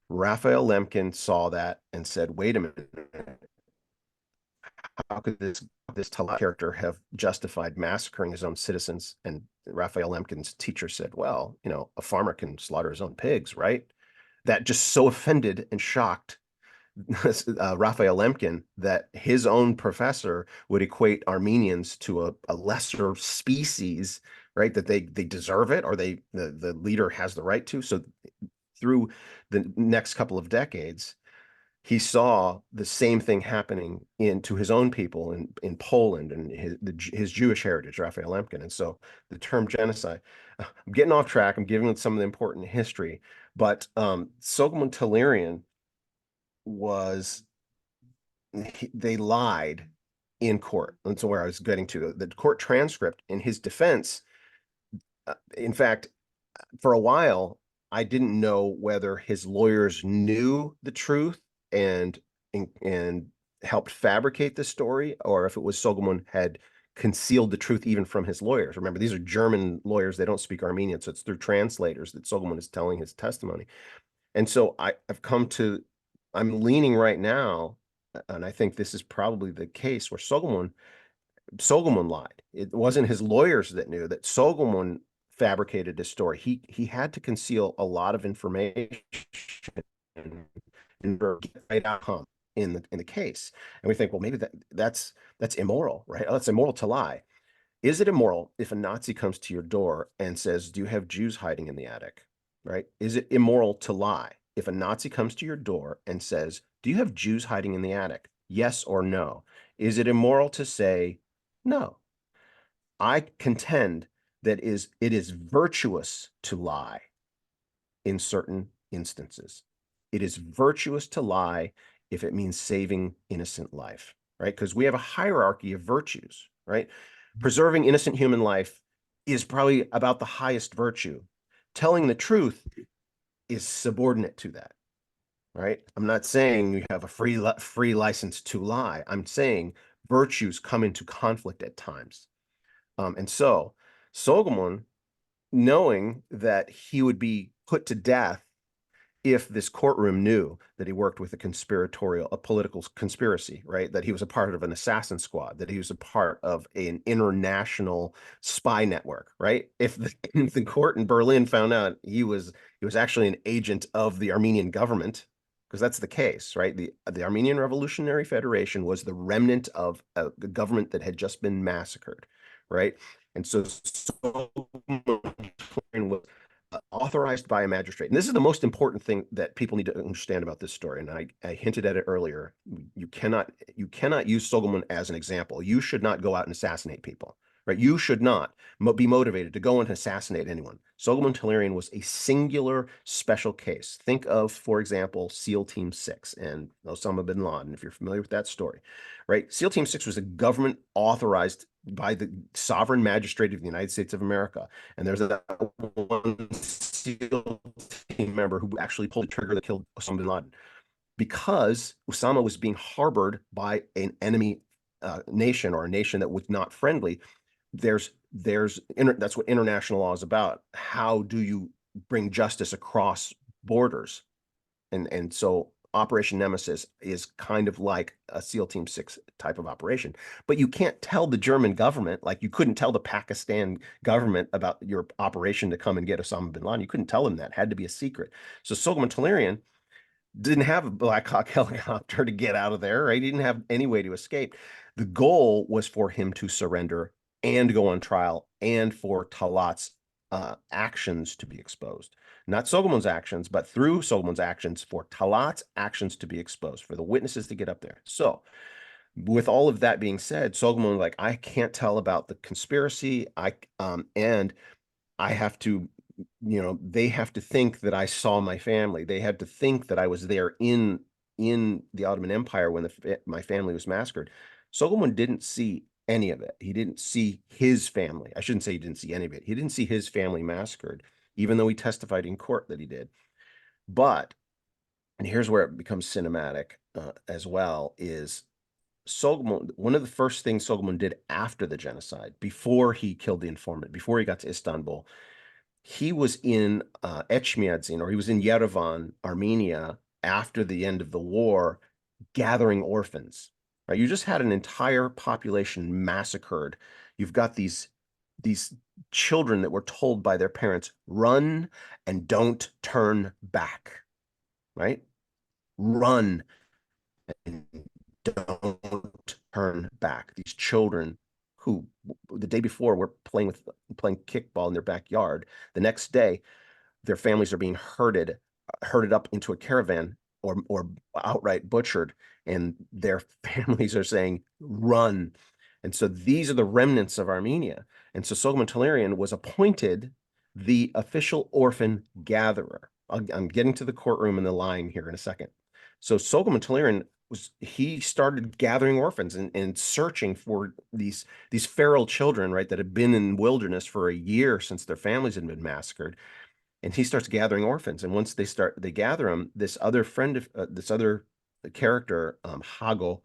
Raphael Lemkin saw that and said, wait a minute, how could this Talat character have justified massacring his own citizens? And Raphael Lemkin's teacher said, well, a farmer can slaughter his own pigs, right? That just so offended and shocked Raphael Lemkin that his own professor would equate Armenians to a lesser species, right? That they deserve it, or the leader has the right to. So through the next couple of decades, he saw the same thing happening to his own people in Poland and his Jewish heritage, Raphael Lemkin. And so the term genocide, I'm getting off track. I'm giving some of the important history, but Soghomon Tehlirian they lied in court. That's where I was getting to. The court transcript in his defense, in fact, for a while, I didn't know whether his lawyers knew the truth and helped fabricate the story, or if it was Soghomon had concealed the truth even from his lawyers. Remember, these are German lawyers. They don't speak Armenian, so it's through translators that Soghomon is telling his testimony. And so I'm leaning right now, and I think this is probably the case where Soghomon lied. It wasn't his lawyers that knew that Soghomon fabricated this story. He had to conceal a lot of information in the case. And we think, well, maybe that's immoral, right? Oh, that's immoral to lie. Is it immoral if a Nazi comes to your door and says, do you have Jews hiding in the attic? Right? Is it immoral to lie if a Nazi comes to your door and says, do you have Jews hiding in the attic? Yes or no? Is it immoral to say no? I contend that it is virtuous to lie in certain instances. It is virtuous to lie if it means saving innocent life, right? Because we have a hierarchy of virtues, right? Preserving innocent human life is probably about the highest virtue. Telling the truth is subordinate to that, right? I'm not saying you have a free license to lie. I'm saying virtues come into conflict at times. And so Soghomon, knowing that he would be put to death if this courtroom knew that he worked with a political conspiracy, right? That he was a part of an assassin squad, that he was a part of an international spy network, right? If the court in Berlin found out he was actually an agent of the Armenian government, because that's the case, right? The Armenian Revolutionary Federation was the remnant of a government that had just been massacred, right? And so was authorized by a magistrate. And this is the most important thing that people need to understand about this story. And I hinted at it earlier. You cannot use Soghomon as an example. You should not go out and assassinate people, right? You should not be motivated to go and assassinate anyone. Soghomon Tehlirian was a singular special case. Think of, for example, SEAL Team 6 and Osama bin Laden, if you're familiar with that story, right? SEAL Team 6 was a government authorized by the sovereign magistrate of the United States of America. And there's a one SEAL team member who actually pulled the trigger that killed Osama bin Laden because Osama was being harbored by an enemy nation, or a nation that was not friendly. That's what international law is about. How do you bring justice across borders? And so Operation Nemesis is kind of like a SEAL Team 6 type of operation. But you can't tell the German government, like you couldn't tell the Pakistan government about your operation to come and get Osama bin Laden. You couldn't tell them that. It had to be a secret. So Soghomon Tehlirian didn't have a Black Hawk helicopter to get out of there, right? He didn't have any way to escape. The goal was for him to surrender and go on trial, and for Talat's actions to be exposed. Not Soghomon's actions, but through Soghomon's actions, for Talat's actions to be exposed, for the witnesses to get up there. So with all of that being said, Soghomon, like, I can't tell about the conspiracy. And I have to, they have to think that I saw my family. They had to think that I was there in the Ottoman Empire when my family was massacred. Soghomon didn't see any of it. He didn't see his family. I shouldn't say he didn't see any of it. He didn't see his family massacred, even though he testified in court that he did. But, and here's where it becomes cinematic as well, is Soghomon, one of the first things Soghomon did after the genocide, before he killed the informant, before he got to Istanbul, he was in Echmiadzin, or he was in Yerevan, Armenia, after the end of the war, gathering orphans. Right? You just had an entire population massacred. You've got these children that were told by their parents, run and don't turn back. Right? Run and don't turn back. These children who the day before were playing kickball in their backyard, the next day their families are being herded up into a caravan, or outright butchered, and their families are saying run. And so these are the remnants of Armenia. And so Soghomon Tehlirian was appointed the official orphan gatherer. I'm getting to the courtroom and the lying here in a second. So Soghomon Tehlirian he started gathering orphans and searching for these feral children, right, that had been in wilderness for a year since their families had been massacred. And he starts gathering orphans. And once they gather them, this other character, Hago,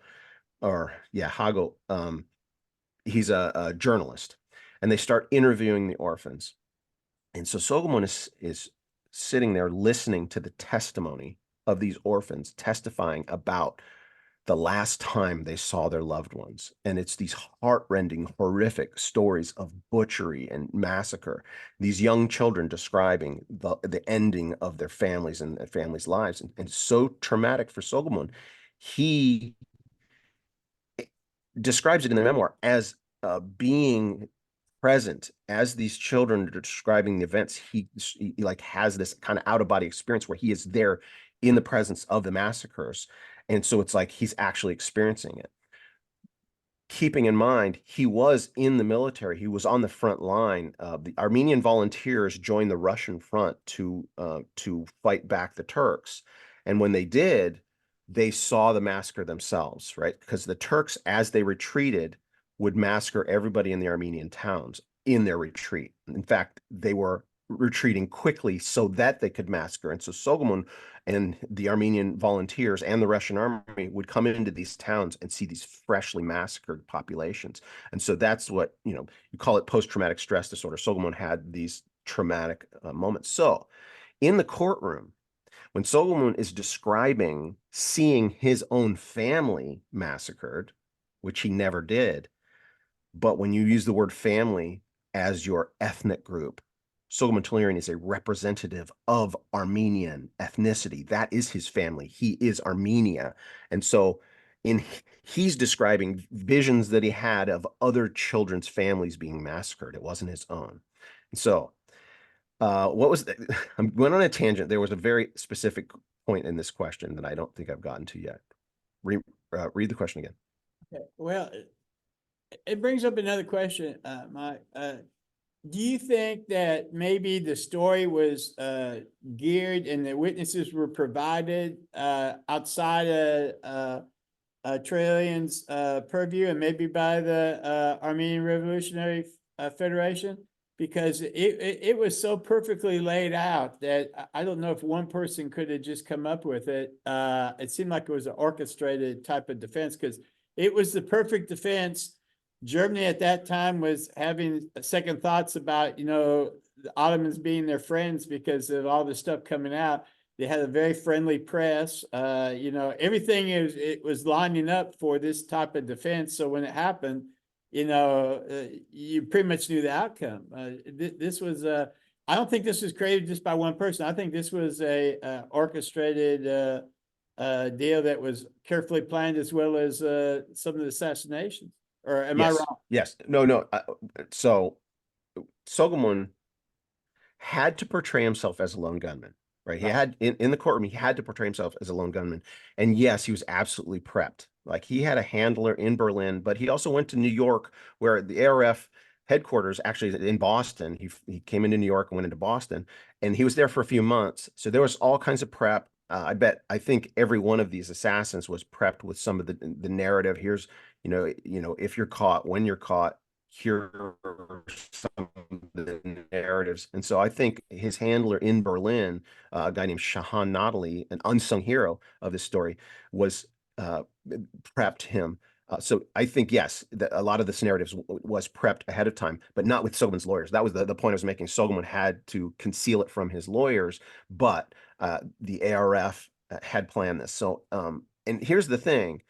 he's a journalist, and they start interviewing the orphans. And so Soghomon is sitting there listening to the testimony of these orphans, testifying about the last time they saw their loved ones. And it's these heartrending, horrific stories of butchery and massacre. These young children describing the ending of their families and their families' lives. And so traumatic for Soghomon. He describes it in the memoir as being present as these children are describing the events. He like has this kind of out-of-body experience where he is there in the presence of the massacres. And so it's like he's actually experiencing it. keeping in mind he was in the military, he was on the front line. The Armenian volunteers joined the Russian front to fight back the Turks, and when they did, they saw the massacre themselves, right? Because the Turks, as they retreated, would massacre everybody in the Armenian towns in their retreat. In fact, they were retreating quickly so that they could massacre. And so Soghomon and the Armenian volunteers and the Russian army would come into these towns and see these freshly massacred populations. And so that's what, you call it post-traumatic stress disorder. Soghomon had these traumatic moments. So in the courtroom, when Soghomon is describing seeing his own family massacred, which he never did, but when you use the word family as your ethnic group, Soghomon Tehlirian is a representative of Armenian ethnicity. That is his family. He is Armenia. And so he's describing visions that he had of other children's families being massacred. It wasn't his own. And so what was I went on a tangent. There was a very specific point in this question that I don't think I've gotten to yet. Read the question again. Okay. Well, it brings up another question, Mike. Do you think that maybe the story was geared and the witnesses were provided outside of Trillian's purview and maybe by the Armenian Revolutionary Federation? Because it was so perfectly laid out that I don't know if one person could have just come up with it. It seemed like it was an orchestrated type of defense because it was the perfect defense. Germany at that time was having second thoughts about, the Ottomans being their friends because of all the stuff coming out. They had a very friendly press. Everything it was lining up for this type of defense. So when it happened, you pretty much knew the outcome. This was I don't think this was created just by one person. I think this was a orchestrated deal that was carefully planned, as well as some of the assassinations. Or am I Yes. wrong? Yes. No. So Soghomon had to portray himself as a lone gunman, right? He had in the courtroom, he had to portray himself as a lone gunman. And yes, he was absolutely prepped. Like he had a handler in Berlin, but he also went to New York, where the ARF headquarters actually in Boston. He came into New York and went into Boston, and he was there for a few months. So there was all kinds of prep. I think every one of these assassins was prepped with some of the narrative. Here's, if you're caught, when you're caught, here are some of the narratives. And so I think his handler in Berlin, a guy named Shahan Nadali, an unsung hero of this story, was prepped him. So I think, yes, a lot of this narratives was prepped ahead of time, but not with Soghomond's lawyers. That was the point I was making. Soghomon had to conceal it from his lawyers, but the ARF had planned this. So, and here's the thing.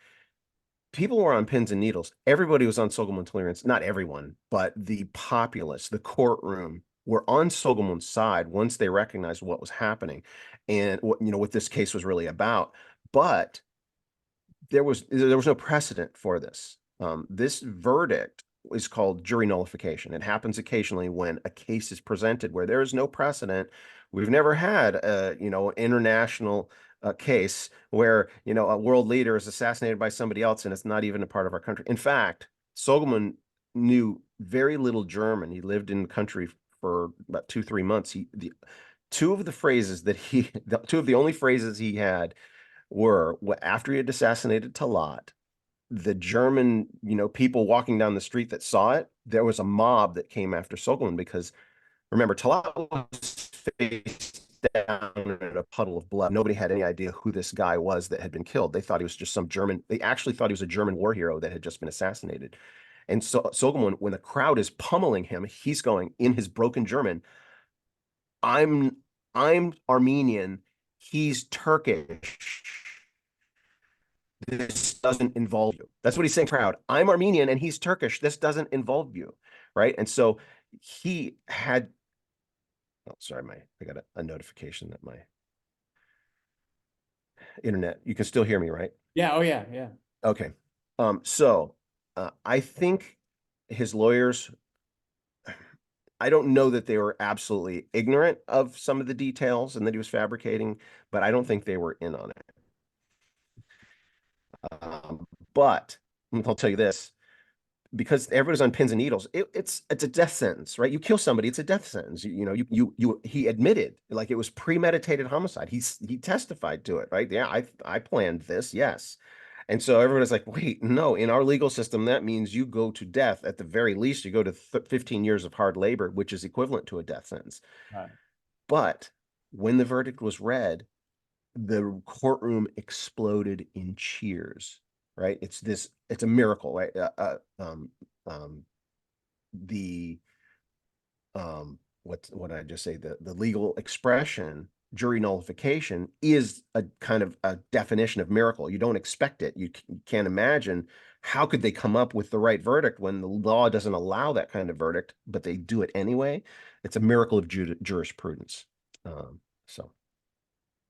People were on pins and needles. Everybody was on Soghomon Tehlirian's, not everyone, but the populace, the courtroom, were on Soghomon's side once they recognized what was happening and what this case was really about. But there was no precedent for this. This verdict is called jury nullification. It happens occasionally when a case is presented where there is no precedent. We've never had a international case where a world leader is assassinated by somebody else and it's not even a part of our country. In fact, Soghomon knew very little German. He lived in the country for about 2-3 months. Two of the only phrases he had were after he had assassinated Talat, the German, people walking down the street that saw it, there was a mob that came after Soghomon because remember, Talat was face down in a puddle of blood. Nobody had any idea who this guy was that had been killed. They thought he was just they actually thought he was a German war hero that had just been assassinated. And so Soghomon, when the crowd is pummeling him, he's going in his broken German, I'm Armenian, he's Turkish. This doesn't involve you. That's what he's saying, proud. I'm Armenian and he's Turkish. This doesn't involve you, right? And so he had, oh, sorry, I got a notification that my internet, you can still hear me, right? Yeah. Oh, yeah. Yeah. Okay. So I think his lawyers, I don't know that they were absolutely ignorant of some of the details and that he was fabricating, but I don't think they were in on it. But I'll tell you this, because everybody's on pins and needles, it's a death sentence, right? You kill somebody, it's a death sentence. He admitted, like, it was premeditated homicide. He testified to it, right? Yeah, I planned this, yes. And so everybody's like, wait, no, in our legal system, that means you go to death. At the very least, you go to 15 years of hard labor, which is equivalent to a death sentence. Right. But when the verdict was read, the courtroom exploded in cheers, right? It's a miracle, right? Um, the what I just say, the legal expression jury nullification is a kind of a definition of miracle. You don't expect it. You can't imagine how could they come up with the right verdict when the law doesn't allow that kind of verdict, but they do it anyway. It's a miracle of jurisprudence. So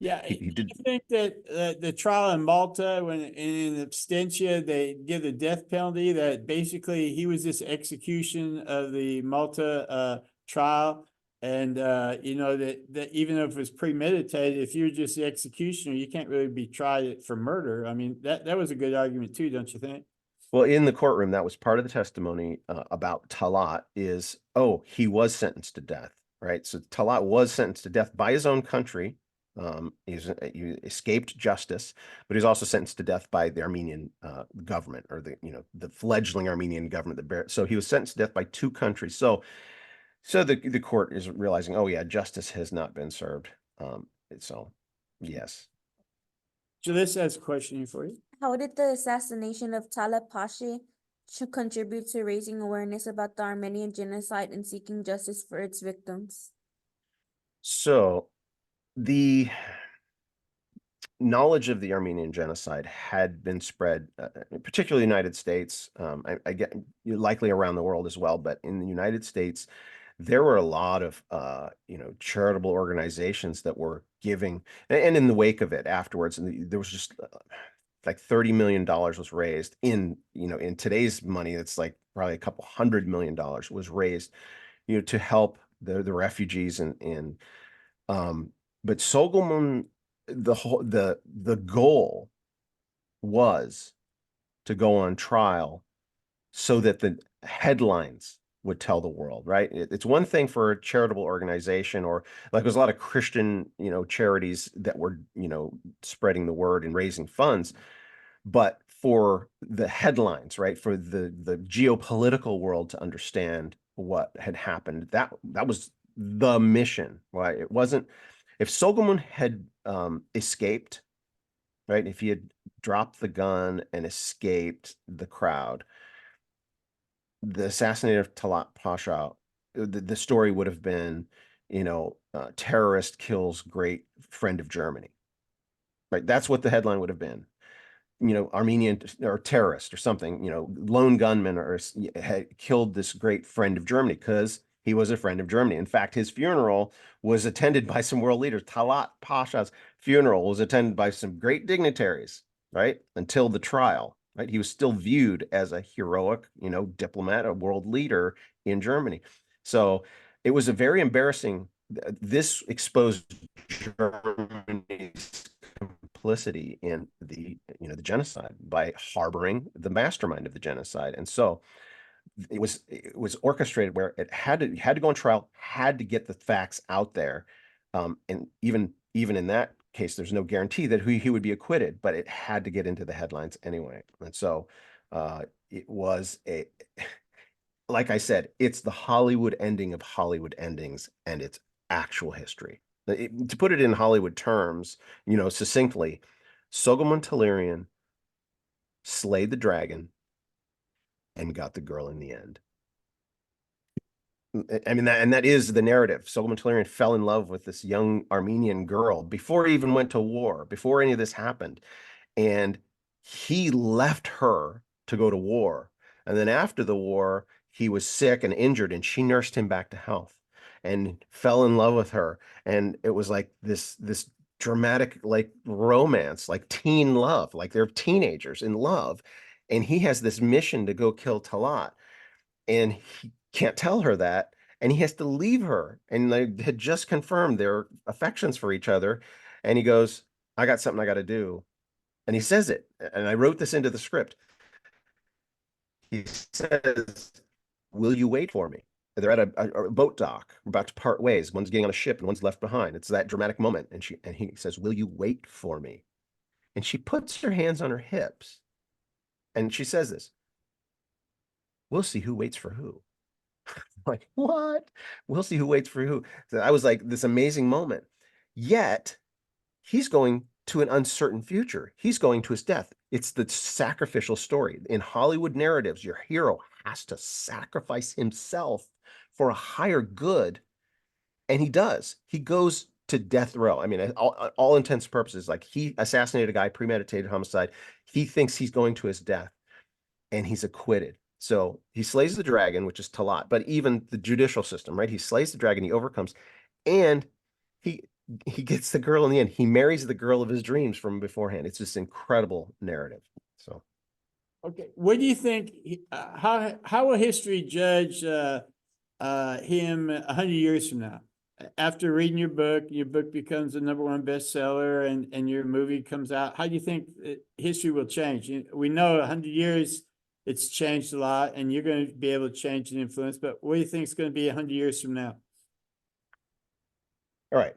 Yeah, he I did. think that the trial in Malta, when in absentia they give the death penalty, that basically he was this execution of the Malta trial, and you know that even if it was premeditated, if you're just the executioner, you can't really be tried for murder. I mean, that was a good argument too, don't you think? Well, in the courtroom, that was part of the testimony about Talat is, oh, he was sentenced to death, right? So Talat was sentenced to death by his own country. He escaped justice, but he's also sentenced to death by the Armenian government, or the fledgling Armenian government. So he was sentenced to death by two countries. So the court is realizing, oh yeah, justice has not been served. So yes. So this has a question for you. How did the assassination of Talat Pasha should contribute to raising awareness about the Armenian genocide and seeking justice for its victims? So the knowledge of the Armenian genocide had been spread, particularly the United States. I get likely around the world as well, but in the United States, there were a lot of charitable organizations that were giving, and in the wake of it afterwards, and there was just like $30 million was raised in today's money. It's like probably a couple $100 million was raised, to help the refugees and but Sogelman, the goal was to go on trial so that the headlines would tell the world, right? It's one thing for a charitable organization, or like there's a lot of Christian, charities that were, spreading the word and raising funds, but for the headlines, right? For the geopolitical world to understand what had happened, that was the mission, right? It wasn't, if Sogelman had escaped, right? If he had dropped the gun and escaped the crowd, the assassination of Talat Pasha, the story would have been, terrorist kills great friend of Germany, right? That's what the headline would have been. Armenian or terrorist or something, lone gunman had killed this great friend of Germany because he was a friend of Germany. In fact, his funeral was attended by some world leaders. Talat Pasha's funeral was attended by some great dignitaries, right? Until the trial, right? He was still viewed as a heroic, diplomat, a world leader in Germany. So it was a very embarrassing, this exposed Germany's complicity in the genocide by harboring the mastermind of the genocide. And so it was orchestrated where it had to go on trial, had to get the facts out there. And even in that case, there's no guarantee that he would be acquitted, but it had to get into the headlines anyway. And so it was like I said, it's the Hollywood ending of Hollywood endings, and it's actual history. To put it in Hollywood terms, succinctly, Soghomon Tehlirian slayed the dragon and got the girl in the end. I mean, that is the narrative. Soghomon Tehlirian fell in love with this young Armenian girl before he even went to war, before any of this happened. And he left her to go to war. And then after the war, he was sick and injured, and she nursed him back to health and fell in love with her. And it was like this dramatic, like, romance, like teen love, like they're teenagers in love. And he has this mission to go kill Talat, and he can't tell her that. And he has to leave her. And they had just confirmed their affections for each other. And he goes, I got something I got to do. And he says it, and I wrote this into the script. he says, will you wait for me? They're at a boat dock, about to part ways. One's getting on a ship and one's left behind. It's that dramatic moment. And he says, will you wait for me? And she puts her hands on her hips and she says this, we'll see who waits for who. Like, what? We'll see who waits for who. So I was like, this amazing moment. Yet he's going to an uncertain future. He's going to his death. It's the sacrificial story. In Hollywood narratives, your hero has to sacrifice himself for a higher good. And he does. He goes to death row. I mean, all intents and purposes, like he assassinated a guy, premeditated homicide. He thinks he's going to his death and he's acquitted. So he slays the dragon, which is Talat, but even the judicial system, right? He slays the dragon, he overcomes, and he he gets the girl in the end. He marries the girl of his dreams from beforehand. It's this incredible narrative. So, Okay, what do you think? How will history judge him 100 years from now? After reading your book becomes the #1 bestseller, and your movie comes out. How do you think history will change? We know 100 years, it's changed a lot, and you're going to be able to change and influence. But what do you think is going to be 100 years from now? all right,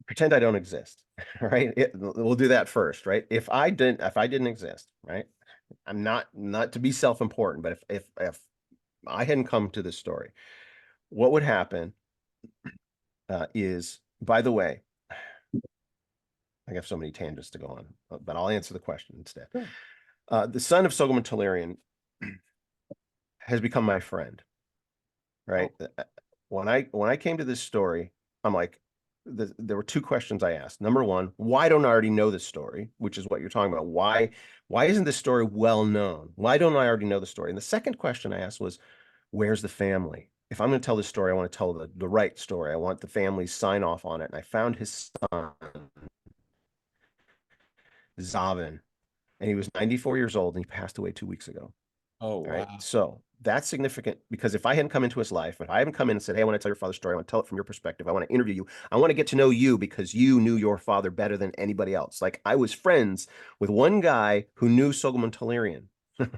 pretend I don't exist. All right, we'll do that first, right? If I didn't exist, right? I'm not to be self-important, but if I hadn't come to this story, what would happen is, by the way, I have so many tangents to go on, but I'll answer the question instead. Sure. The son of Soghomon Tehlirian has become my friend, right? Oh. When I came to this story, I'm like, there were two questions I asked. Number one, why don't I already know this story? Which is what you're talking about. Why isn't this story well known? Why don't I already know the story? And the second question I asked was, where's the family? If I'm going to tell this story, I want to tell the right story. I want the family's sign off on it. And I found his son, Zavin, and he was 94 years old and he passed away 2 weeks ago. Oh, All right. wow. So that's significant because if I hadn't come into his life, if I haven't come in and said, hey, I want to tell your father's story, I want to tell it from your perspective, I want to interview you, I want to get to know you because you knew your father better than anybody else. Like I was friends with one guy who knew Soghomon Tehlirian,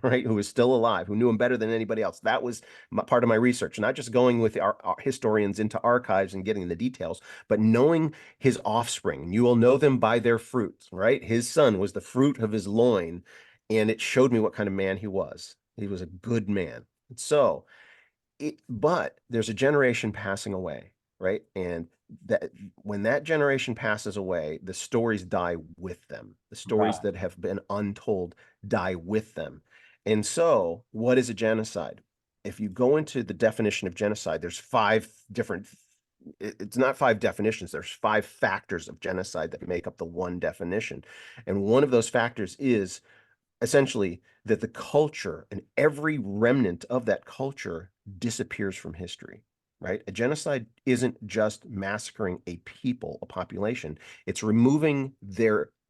right? Who was still alive, who knew him better than anybody else. That was part of my research, not just going with our historians into archives and getting the details, but knowing his offspring. You will know them by their fruits, right? His son was the fruit of his loin, and it showed me what kind of man he was. He was a good man. So, but there's a generation passing away, right? And that when that generation passes away, the stories die with them. The stories that have been untold die with them. And so, what is a genocide? If you go into the definition of genocide, there's five different, it's not five definitions, there's five factors of genocide that make up the one definition. And one of those factors is essentially that the culture and every remnant of that culture disappears from history, right? A genocide isn't just massacring a people, a population. It's removing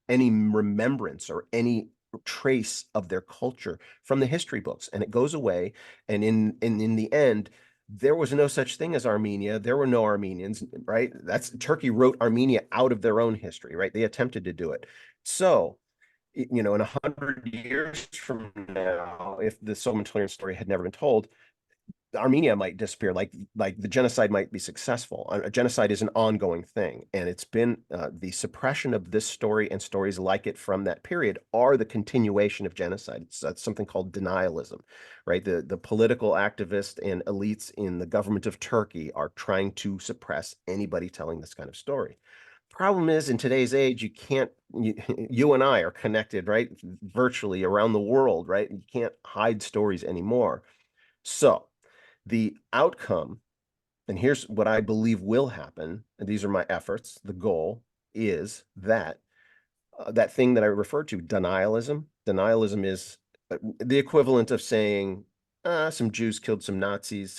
any remembrance or any trace of their culture from the history books, and it goes away. And in the end, there was no such thing as Armenia. There were no Armenians, right? Turkey wrote Armenia out of their own history, right? They attempted to do it. So in 100 years from now, if the Soghomon Tehlirian story had never been told, Armenia might disappear. Like the genocide might be successful. A genocide is an ongoing thing, and it's been the suppression of this story and stories like it from that period are the continuation of genocide. That's something called denialism, right? The political activists and elites in the government of Turkey are trying to suppress anybody telling this kind of story. Problem is, in today's age, you and I are connected, right? Virtually around the world, right? You can't hide stories anymore. So the outcome, and here's what I believe will happen, and these are my efforts. The goal is that that thing that I referred to, denialism. Denialism is the equivalent of saying, some Jews killed some Nazis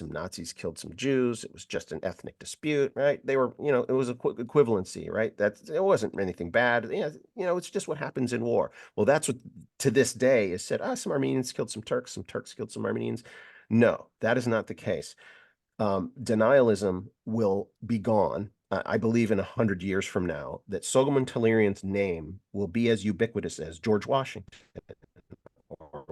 killed some Jews. It was just an ethnic dispute, right? They were, it was equivalency, right? It wasn't anything bad. It's just what happens in war. Well, that's what to this day is said, some Armenians killed some Turks killed some Armenians. No, that is not the case. Denialism will be gone. I believe in 100 years from now that Soghomon Tehlirian's name will be as ubiquitous as George Washington or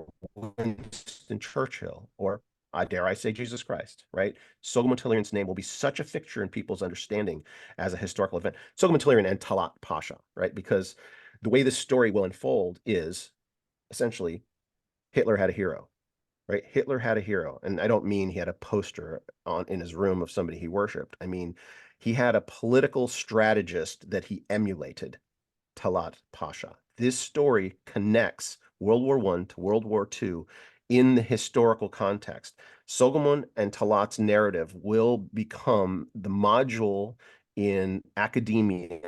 Winston Churchill, or I dare I say Jesus Christ, right? Soghomon Tehlirian's name will be such a fixture in people's understanding as a historical event. Soghomon Tehlirian and Talat Pasha, right? Because the way this story will unfold is essentially Hitler had a hero, right? Hitler had a hero. And I don't mean he had a poster on in his room of somebody he worshiped. I mean, he had a political strategist that he emulated, Talat Pasha. This story connects World War I to World War II in the historical context. Soghomon and Talat's narrative will become the module in academia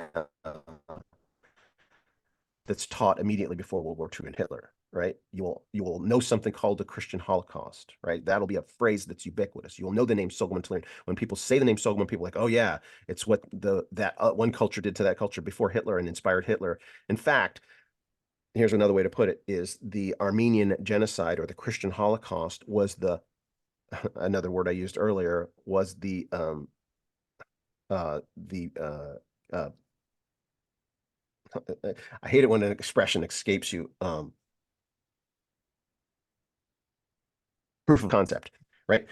that's taught immediately before World War II and Hitler, right? You will know something called the Christian Holocaust, right? That'll be a phrase that's ubiquitous. You will know the name Soghomon Tehlirian. When people say the name Soghomon, people are like, oh yeah, it's what that one culture did to that culture before Hitler and inspired Hitler. In fact, here's another way to put it: is the Armenian genocide or the Christian Holocaust was the another word I used earlier was the I hate it when an expression escapes you. Proof of concept, right?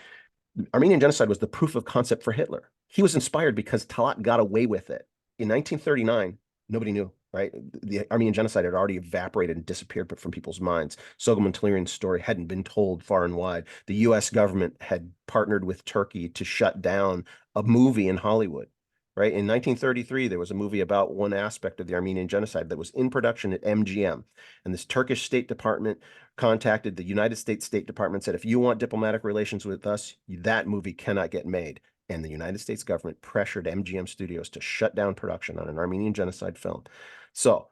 Armenian genocide was the proof of concept for Hitler. He was inspired because Talat got away with it. In 1939, nobody knew, right? The Armenian genocide had already evaporated and disappeared from people's minds. Soghomon Tehlirian's story hadn't been told far and wide. The US government had partnered with Turkey to shut down a movie in Hollywood, right? In 1933, there was a movie about one aspect of the Armenian genocide that was in production at MGM. And this Turkish State Department contacted the United States State Department, said, if you want diplomatic relations with us, that movie cannot get made. And the United States government pressured MGM Studios to shut down production on an Armenian genocide film. So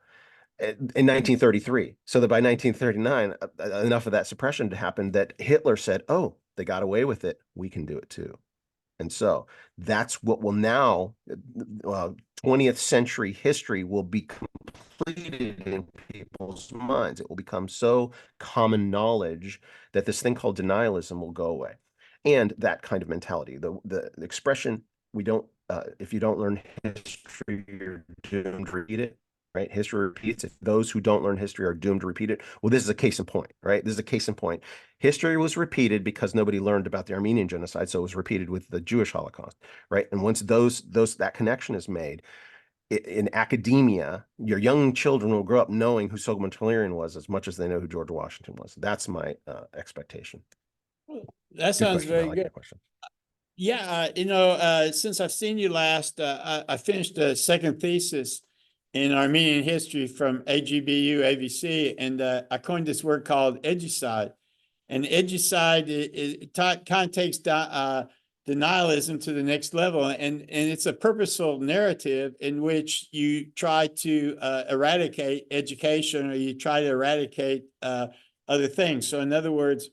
in 1933, so that by 1939, enough of that suppression happened that Hitler said, oh, they got away with it. We can do it too. And so that's what will now, 20th century history will be completed in people's minds. It will become so common knowledge that this thing called denialism will go away. And that kind of mentality, the expression, we don't, if you don't learn history, you're doomed to repeat it, right? History repeats. If those who don't learn history are doomed to repeat it, well, this is a case in point, right? This is a case in point. History was repeated because nobody learned about the Armenian genocide, so it was repeated with the Jewish Holocaust, right? And once that connection is made, in academia, your young children will grow up knowing who Soghomon Tehlirian was as much as they know who George Washington was. That's my expectation. That sounds very good. Question. Yeah, since I've seen you last, I finished a second thesis in Armenian history from AGBU, AVC, and I coined this word called edgicide. And edgicide kind of takes denialism to the next level, and it's a purposeful narrative in which you try to eradicate education, or you try to eradicate other things. So in other words,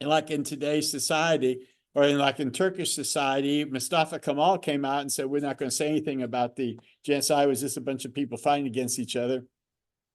like in today's society, or in Turkish society, Mustafa Kemal came out and said, we're not going to say anything about the genocide. It was just a bunch of people fighting against each other.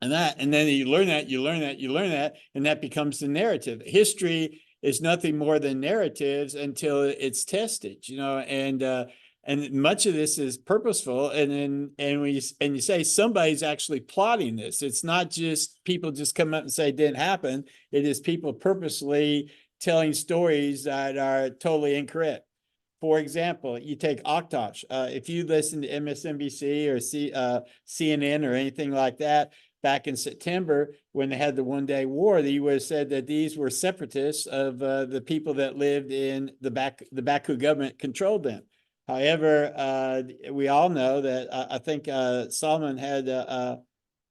And then you learn that, and that becomes the narrative. History is nothing more than narratives until it's tested, and much of this is purposeful. And you say somebody's actually plotting this. It's not just people just come up and say it didn't happen. It is people purposely telling stories that are totally incorrect. For example, you take Aktash. If you listen to MSNBC or CNN or anything like that, back in September, when they had the one-day war, you would have said that these were separatists of the people that lived in the Baku government controlled them. However, we all know that I think Salman had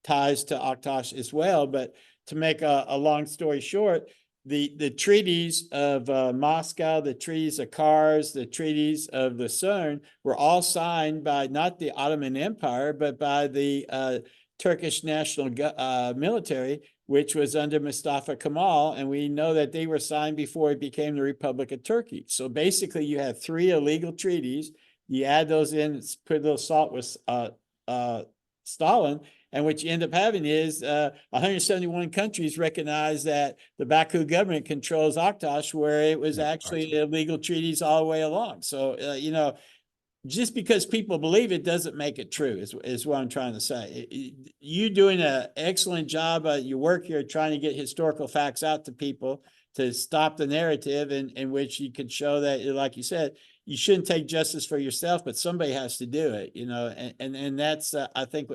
ties to Aktash as well. But to make a long story short, the treaties of Moscow, the treaties of Kars, the treaties of the CERN were all signed by not the Ottoman Empire, but by the Turkish national military, which was under Mustafa Kemal. And we know that they were signed before it became the Republic of Turkey. So basically you have 3 illegal treaties. You add those in, put a little salt with Stalin, and what you end up having is 171 countries recognize that the Baku government controls Aktash, where it was actually illegal treaties all the way along. So, just because people believe it doesn't make it true, is what I'm trying to say. You're doing an excellent job. Your work here trying to get historical facts out to people to stop the narrative in which you could show that, like you said, you shouldn't take justice for yourself, but somebody has to do it, and that's, I think,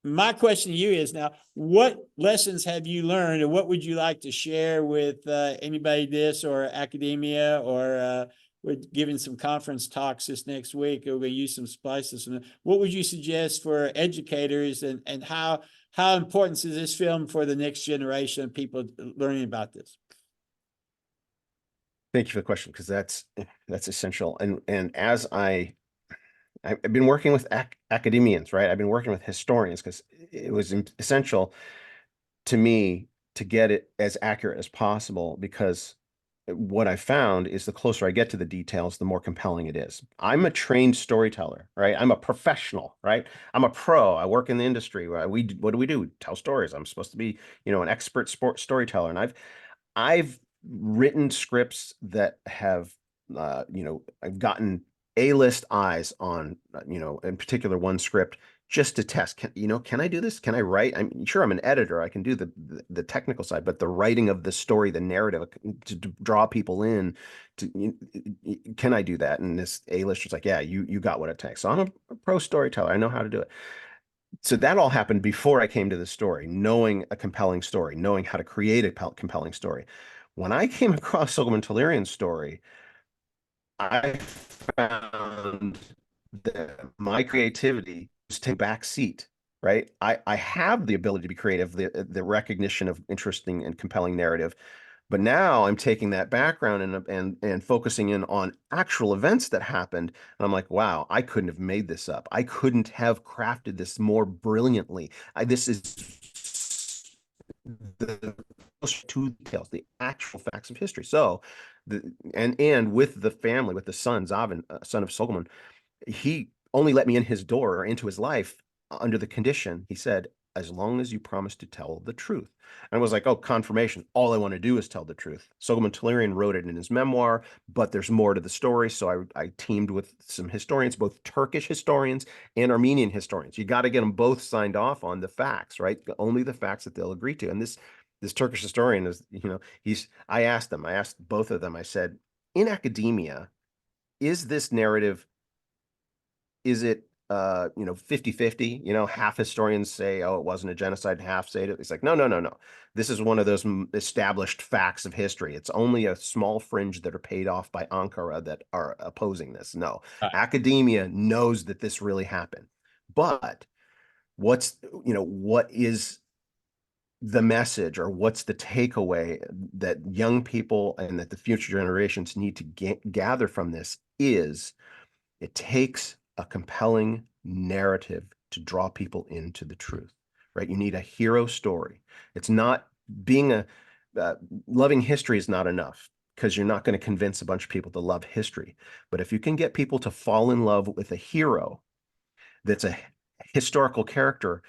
my question to you is now, what lessons have you learned, and what would you like to share with anybody this or academia, or we're giving some conference talks this next week. We're going to use some spices. What would you suggest for educators, and how important is this film for the next generation of people learning about this? Thank you for the question, because that's essential. And as I've been working with academians, right? I've been working with historians because it was essential to me to get it as accurate as possible, because what I found is the closer I get to the details, the more compelling it is. I'm a trained storyteller, right? I'm a professional, right? I'm a pro. I work in the industry. What do we do? We tell stories. I'm supposed to be, an expert storyteller. And I've written scripts that have, I've gotten A-list eyes on, in particular one script, just to test. Can I do this? Can I write? I'm sure I'm an editor. I can do the technical side, but the writing of the story, the narrative, to draw people in, can I do that? And this A-lister's like, yeah, you got what it takes. So I'm a pro storyteller. I know how to do it. So that all happened before I came to the story, knowing a compelling story, knowing how to create a compelling story. When I came across Soghomon Tehlirian's story, I found that my creativity was taking back seat, right? I have the ability to be creative, the recognition of interesting and compelling narrative, but now I'm taking that background and focusing in on actual events that happened. And I'm like, wow, I couldn't have made this up. I couldn't have crafted this more brilliantly. This is the two details, the actual facts of history. So, and with the family, with the son, Zavin, son of Soghomon, he only let me in his door or into his life under the condition, he said, as long as you promise to tell the truth. And I was like, oh, confirmation. All I want to do is tell the truth. Soghomon Tehlirian wrote it in his memoir, but there's more to the story. So I teamed with some historians, both Turkish historians and Armenian historians. You got to get them both signed off on the facts, right? Only the facts that they'll agree to. And this Turkish historian is, I asked both of them, I said, in academia, is this narrative, is it 50-50? Half historians say, oh, it wasn't a genocide, and half say it. It's like, no. This is one of those established facts of history. It's only a small fringe that are paid off by Ankara that are opposing this. No, academia knows that this really happened. But what is the message, or what's the takeaway that young people and that the future generations need to gather from this is it takes a compelling narrative to draw people into the truth, right? You need a hero story. It's not being loving history is not enough, because you're not going to convince a bunch of people to love history. But if you can get people to fall in love with a hero that's a historical character,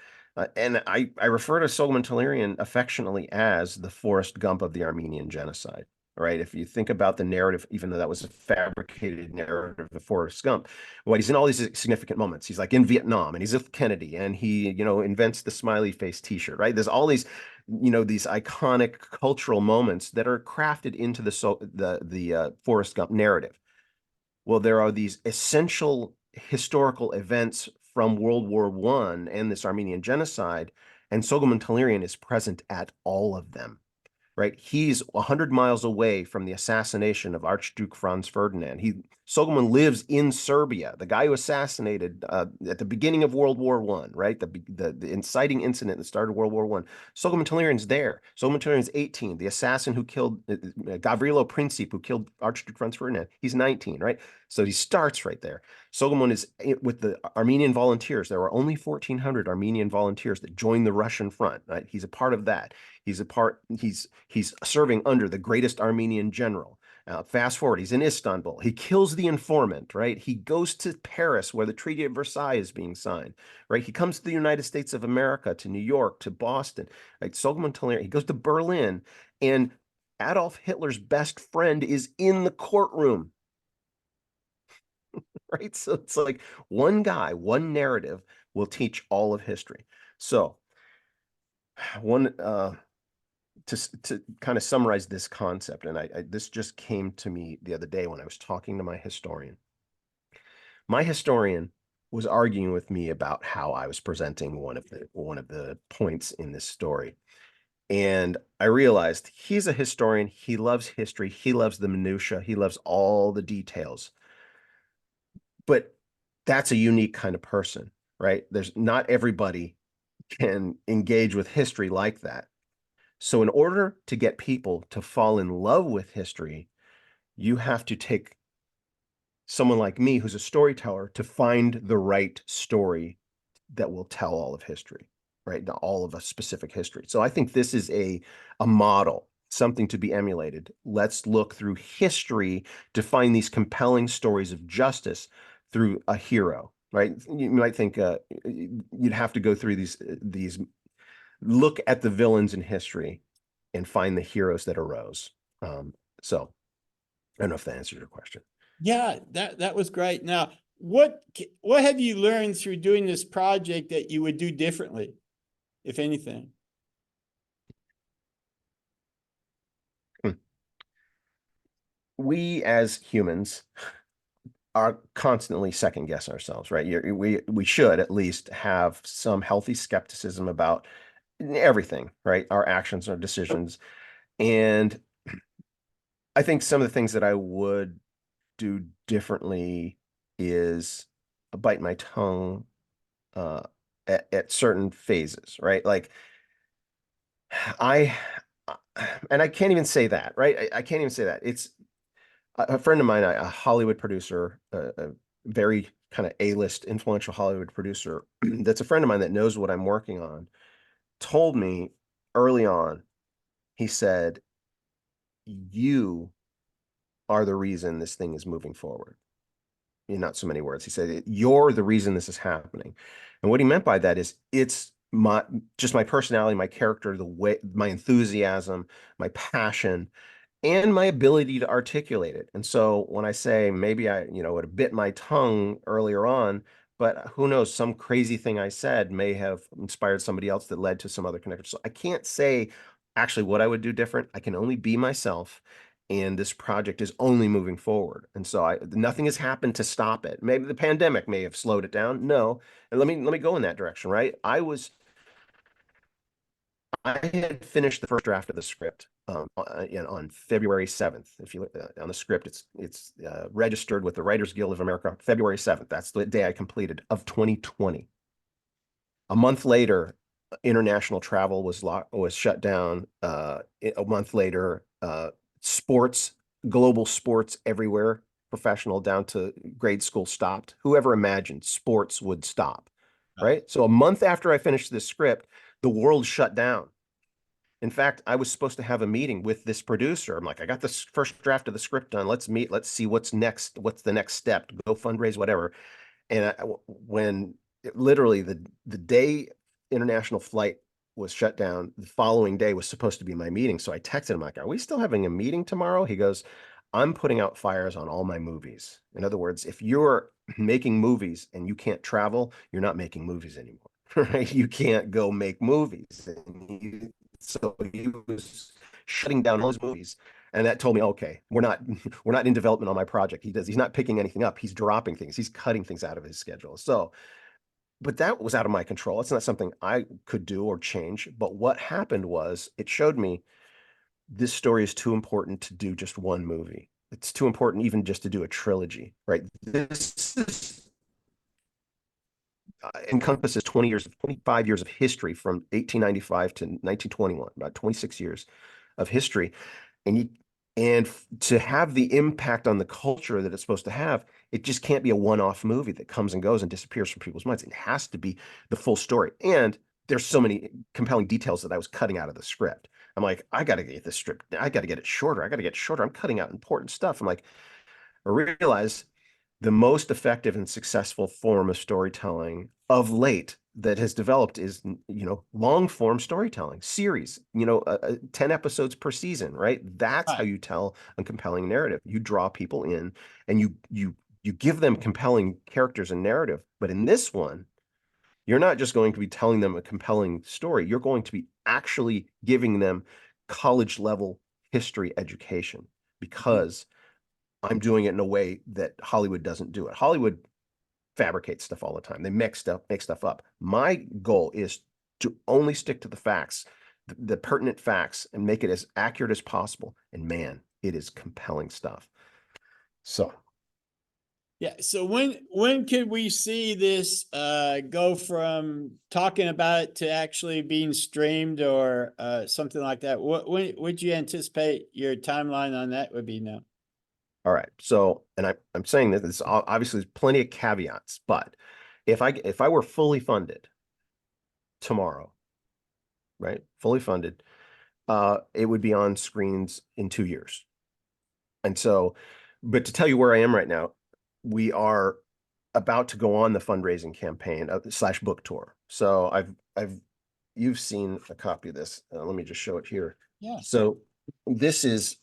and I refer to Soghomon Tehlirian affectionately as the Forrest Gump of the Armenian genocide. Right. If you think about the narrative, even though that was a fabricated narrative of Forrest Gump, well, he's in all these significant moments. He's like in Vietnam, and he's with Kennedy, and he, invents the smiley face T-shirt. Right. There's all these, these iconic cultural moments that are crafted into the Forrest Gump narrative. Well, there are these essential historical events from World War I and this Armenian genocide, and Soghomon Tehlirian is present at all of them. Right? He's 100 miles away from the assassination of Archduke Franz Ferdinand. Soghomon lives in Serbia. The guy who assassinated at the beginning of World War I, right? The inciting incident that started World War I. Soghomon Tehlirian's there. Soghomon Tehlirian's 18. The assassin who killed Gavrilo Princip, who killed Archduke Franz Ferdinand, he's 19, right? So he starts right there. Soghomon is with the Armenian volunteers. There were only 1,400 Armenian volunteers that joined the Russian front, right? He's a part of that. He's serving under the greatest Armenian general. Fast forward, he's in Istanbul. He kills the informant, right? He goes to Paris, where the Treaty of Versailles is being signed, right? He comes to the United States of America, to New York, to Boston. Right? Soghomon Tehlirian, he goes to Berlin, and Adolf Hitler's best friend is in the courtroom. right? So it's like one guy, one narrative will teach all of history. So one to kind of summarize this concept, and this just came to me the other day when I was talking to my historian. My historian was arguing with me about how I was presenting one of the points in this story. And I realized he's a historian. He loves history. He loves the minutia. He loves all the details. But that's a unique kind of person, right? There's not everybody can engage with history like that. So in order to get people to fall in love with history, you have to take someone like me who's a storyteller to find the right story that will tell all of history, right? All of a specific history. So I think this is a model, something to be emulated. Let's look through history to find these compelling stories of justice through a hero, right? You might think you'd have to go through these look at the villains in history and find the heroes that arose. So I don't know if that answers your question. Yeah, that was great. Now, what have you learned through doing this project that you would do differently, if anything? We as humans are constantly second guess ourselves, right? We should at least have some healthy skepticism about everything, right? Our actions, our decisions. And I think some of the things that I would do differently is bite my tongue uh, at certain phases, right? Like I, and I can't even say that, right? I can't even say that. It's a friend of mine, a Hollywood producer, a very kind of A-list influential Hollywood producer that's a friend of mine that knows what I'm working on, told me early on, he said, you are the reason this thing is moving forward. In not so many words. He said, you're the reason this is happening. And what he meant by that is it's my personality, my character, the way, my enthusiasm, my passion, and my ability to articulate it. And so when I say maybe I, would have bit my tongue earlier on, but who knows, some crazy thing I said may have inspired somebody else that led to some other connection. So I can't say actually what I would do different. I can only be myself. And this project is only moving forward. And so nothing has happened to stop it. Maybe the pandemic may have slowed it down. No. And let me go in that direction, right? I had finished the first draft of the script on February 7th. If you look on the script, it's registered with the Writers Guild of America, February 7th. That's the day I completed of 2020. A month later, international travel was shut down. A month later, global sports everywhere, professional down to grade school stopped. Whoever imagined sports would stop, right? So a month after I finished this script, the world shut down. In fact, I was supposed to have a meeting with this producer. I'm like, I got this first draft of the script done. Let's meet. Let's see what's next. What's the next step? Go fundraise, whatever. And literally the day international flight was shut down, the following day was supposed to be my meeting. So I texted him like, "Are we still having a meeting tomorrow?" He goes, "I'm putting out fires on all my movies." In other words, if you're making movies and you can't travel, you're not making movies anymore, right? You can't go make movies. So he was shutting down those movies. And that told me, okay, we're not in development on my project. He's not picking anything up. He's dropping things. He's cutting things out of his schedule. So, but that was out of my control. It's not something I could do or change. But what happened was it showed me this story is too important to do just one movie. It's too important even just to do a trilogy, right? This is, encompasses 25 years of history from 1895 to 1921, about 26 years of history. And to have the impact on the culture that it's supposed to have, it just can't be a one-off movie that comes and goes and disappears from people's minds. It has to be the full story. And there's so many compelling details that I was cutting out of the script. I'm like, I got to get this script. I got to get it shorter. I got to get it shorter. I'm cutting out important stuff. I'm like, I realize the most effective and successful form of storytelling of late that has developed is, long form storytelling series, 10 episodes per season, right? That's how you tell a compelling narrative. You draw people in and you you give them compelling characters and narrative. But in this one, you're not just going to be telling them a compelling story. You're going to be actually giving them college level history education, because I'm doing it in a way that Hollywood doesn't do it. Hollywood fabricates stuff all the time. They make stuff up. My goal is to only stick to the facts, the pertinent facts, and make it as accurate as possible. And man, it is compelling stuff. So Yeah. So when could we see this go from talking about it to actually being streamed or something like that? When would you anticipate your timeline on that would be now? all right. So, and I'm saying that this obviously there's plenty of caveats, but if I were fully funded tomorrow, right? Fully funded, it would be on screens in 2 years. And so, but to tell you where I am right now, we are about to go on the fundraising campaign / book tour. So you've seen a copy of this. Let me just show it here. Yeah. So this is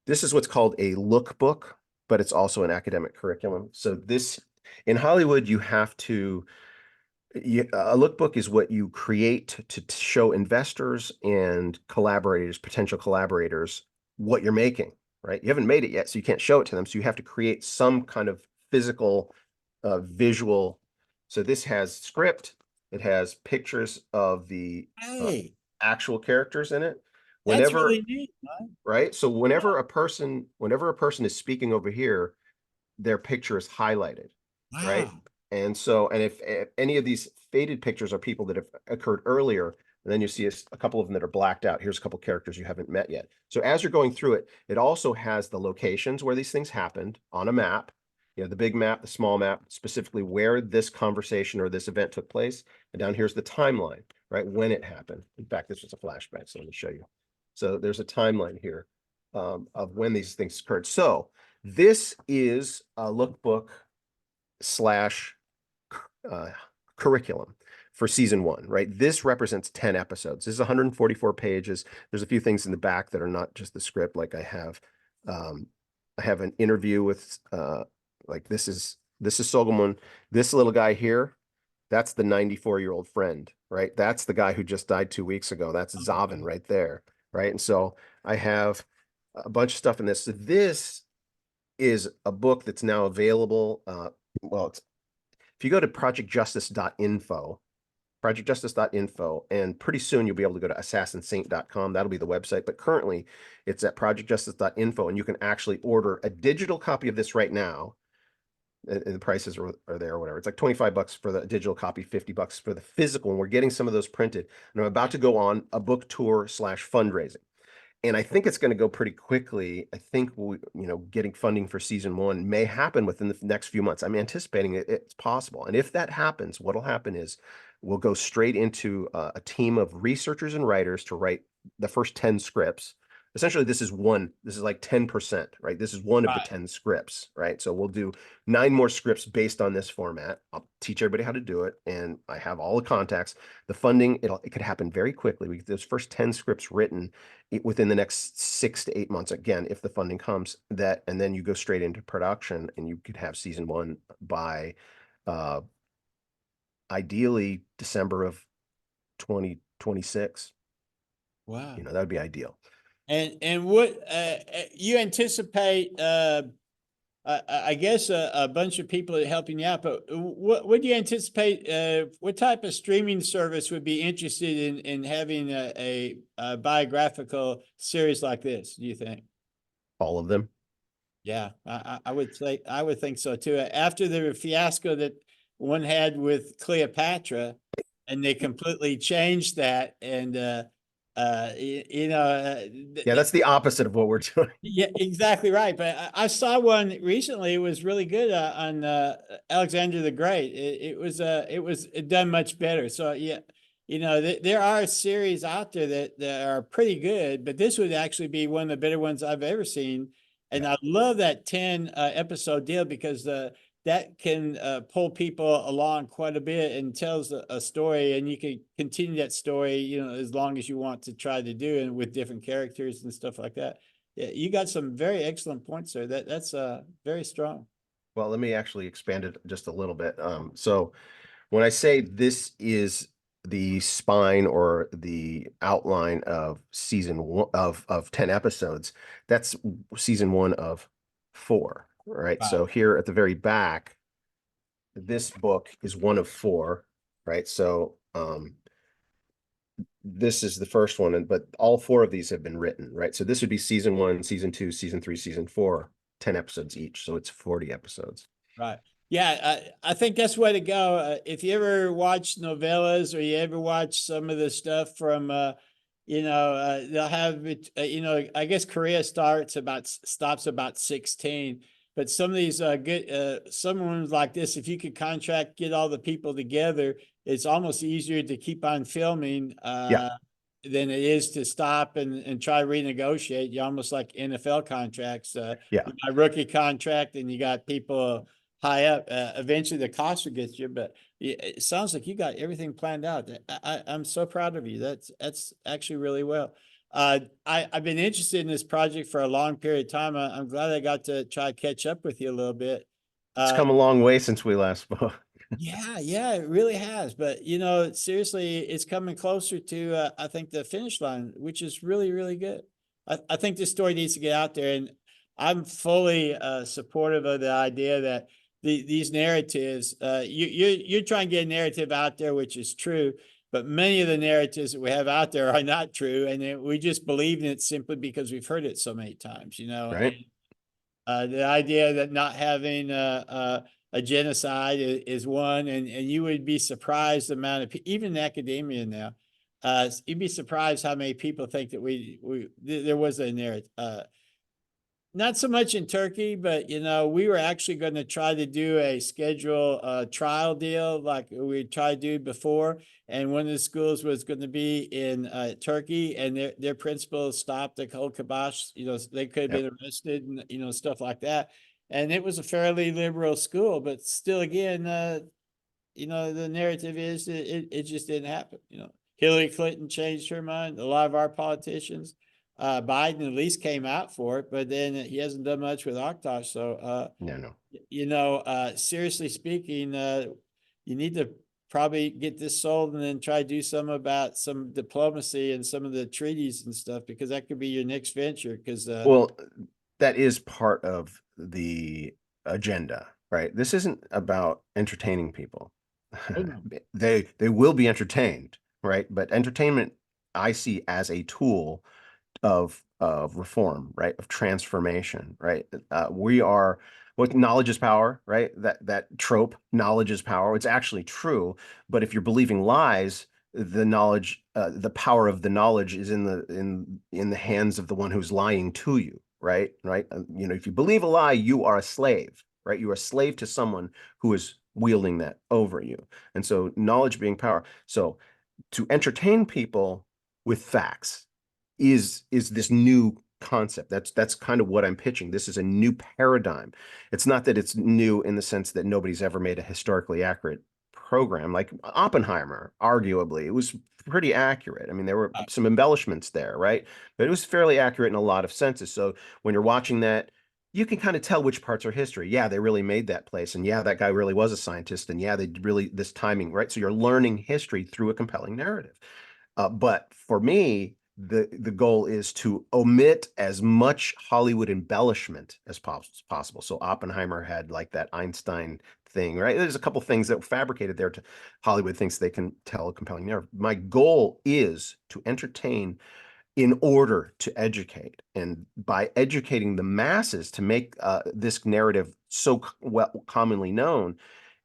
what's called a lookbook, but it's also an academic curriculum. So this, in Hollywood, you have to, a lookbook is what you create to show investors and collaborators, potential collaborators, what you're making, right? You haven't made it yet, so you can't show it to them. So you have to create some kind of physical, visual. So this has script. It has pictures of the Hey, actual characters in it. that's Whenever, really neat. Huh? right? So whenever a person is speaking over here, their picture is highlighted, right? Wow. And so, and if any of these faded pictures are people that have occurred earlier, and then you see a couple of them that are blacked out. Here's a couple characters you haven't met yet. So as you're going through it, it also has the locations where these things happened on a map, the big map, the small map, specifically where this conversation or this event took place. And down here's the timeline, right? When it happened. In fact, this was a flashback, so let me show you. So there's a timeline here of when these things occurred. So this is a lookbook / curriculum for season 1, right? This represents 10 episodes. This is 144 pages. There's a few things in the back that are not just the script. Like I have an interview with like this is Solomon. This little guy here, that's the 94-year-old friend, right? That's the guy who just died 2 weeks ago. That's Zavin right there, right? And so I have a bunch of stuff in this. So this is a book that's now available. Well, if you go to projectjustice.info, and pretty soon you'll be able to go to assassinsaint.com. That'll be the website. But currently it's at projectjustice.info, and you can actually order a digital copy of this right now. And the prices are there or whatever. It's like $25 for the digital copy, $50 for the physical. And we're getting some of those printed. And I'm about to go on a book tour / fundraising. And I think it's going to go pretty quickly. I think getting funding for season 1 may happen within the next few months. I'm anticipating it's possible. And if that happens, what'll happen is we'll go straight into a team of researchers and writers to write the first 10 scripts. Essentially, this is like 10%, right? This is one of the 10 scripts, right? So we'll do 9 more scripts based on this format. I'll teach everybody how to do it. And I have all the contacts. The funding, it could happen very quickly. We get those first 10 scripts written within the next 6 to 8 months, again, if the funding comes, and then you go straight into production, and you could have season 1 by ideally December of 2026. Wow. That would be ideal. And what you anticipate? I guess a bunch of people are helping you out, but what do you anticipate? What type of streaming service would be interested in having a biographical series like this? Do you think? All of them. Yeah, I would think so too. After the fiasco that one had with Cleopatra, and they completely changed that, and yeah, that's the opposite of what we're doing. Yeah, exactly right. But I saw one recently. It was really good on Alexander the Great. It was done much better. So yeah, there are series out there that are pretty good, but this would actually be one of the better ones I've ever seen. And I love that 10 episode deal, because that can pull people along quite a bit and tells a story, and you can continue that story, as long as you want to try to do it with different characters and stuff like that. Yeah, you got some very excellent points there. That's very strong. Well, let me actually expand it just a little bit. So when I say this is the spine or the outline of season one of 10 episodes, that's season one of 4, right? Right. So here at the very back, this book is one of 4, right? So this is the first one, but all 4 of these have been written, right? So this would be season 1, season 2, season 3, season 4, 10 episodes each. So it's 40 episodes. Right. Yeah, I think that's the way to go. If you ever watch novellas or you ever watch some of the stuff from, they'll have it, I guess Korea stops about 16, but some of these some ones like this, if you could get all the people together, it's almost easier to keep on filming Yeah, than it is to stop and try to renegotiate. You almost like NFL contracts. yeah. You got rookie contract and you got people high up. Eventually the cost will get you, but it sounds like you got everything planned out. I'm so proud of you. That's actually really well. I've been interested in this project for a long period of time. I'm glad I got to try to catch up with you a little bit. It's Uh, come a long way since we last spoke. yeah, it really has. But seriously, it's coming closer to I think the finish line, which is really, really good. I think this story needs to get out there, and I'm fully supportive of the idea that these narratives, you're trying to get a narrative out there, which is true, but many of the narratives that we have out there are not true, and we just believe in it simply because we've heard it so many times, And Right? the idea that not having a genocide is one, and you would be surprised the amount of even in academia now, you'd be surprised how many people think that there was a narrative. Not so much in Turkey, but we were actually going to try to do a schedule trial deal like we tried to do before. And one of the schools was going to be in Turkey, and their principal stopped the whole kibosh. They could have Yep. been arrested and stuff like that. And it was a fairly liberal school, but still, again, the narrative is that it just didn't happen. Hillary Clinton changed her mind. A lot of our politicians, Biden at least came out for it, but then he hasn't done much with Oshkosh. So, No. seriously speaking, you need to probably get this sold and then try to do some about some diplomacy and some of the treaties and stuff, because that could be your next venture. Because Well, that is part of the agenda, right? This isn't about entertaining people. oh no, They will be entertained, right? But entertainment I see as a tool of reform, right? Of transformation, right? We are what knowledge is power, right? That trope, knowledge is power. It's actually true, but if you're believing lies, the power of the knowledge is in the hands of the one who's lying to you, right? Right? If you believe a lie, you are a slave, right? You are a slave to someone who is wielding that over you. And so knowledge being power. So to entertain people with facts is this new concept. That's kind of what I'm pitching. This is a new paradigm. It's not that it's new in the sense that nobody's ever made a historically accurate program. Like Oppenheimer, arguably, it was pretty accurate. I mean, there were some embellishments there, right? But it was fairly accurate in a lot of senses. So when you're watching that, you can kind of tell which parts are history. Yeah, they really made that place. And yeah, that guy really was a scientist. And yeah, they really, this timing, right? So you're learning history through a compelling narrative. But for me, the goal is to omit as much Hollywood embellishment as possible. So Oppenheimer had like that Einstein thing, right? There's a couple things that were fabricated there to Hollywood thinks they can tell a compelling narrative. My goal is to entertain in order to educate, and by educating the masses to make this narrative so well commonly known,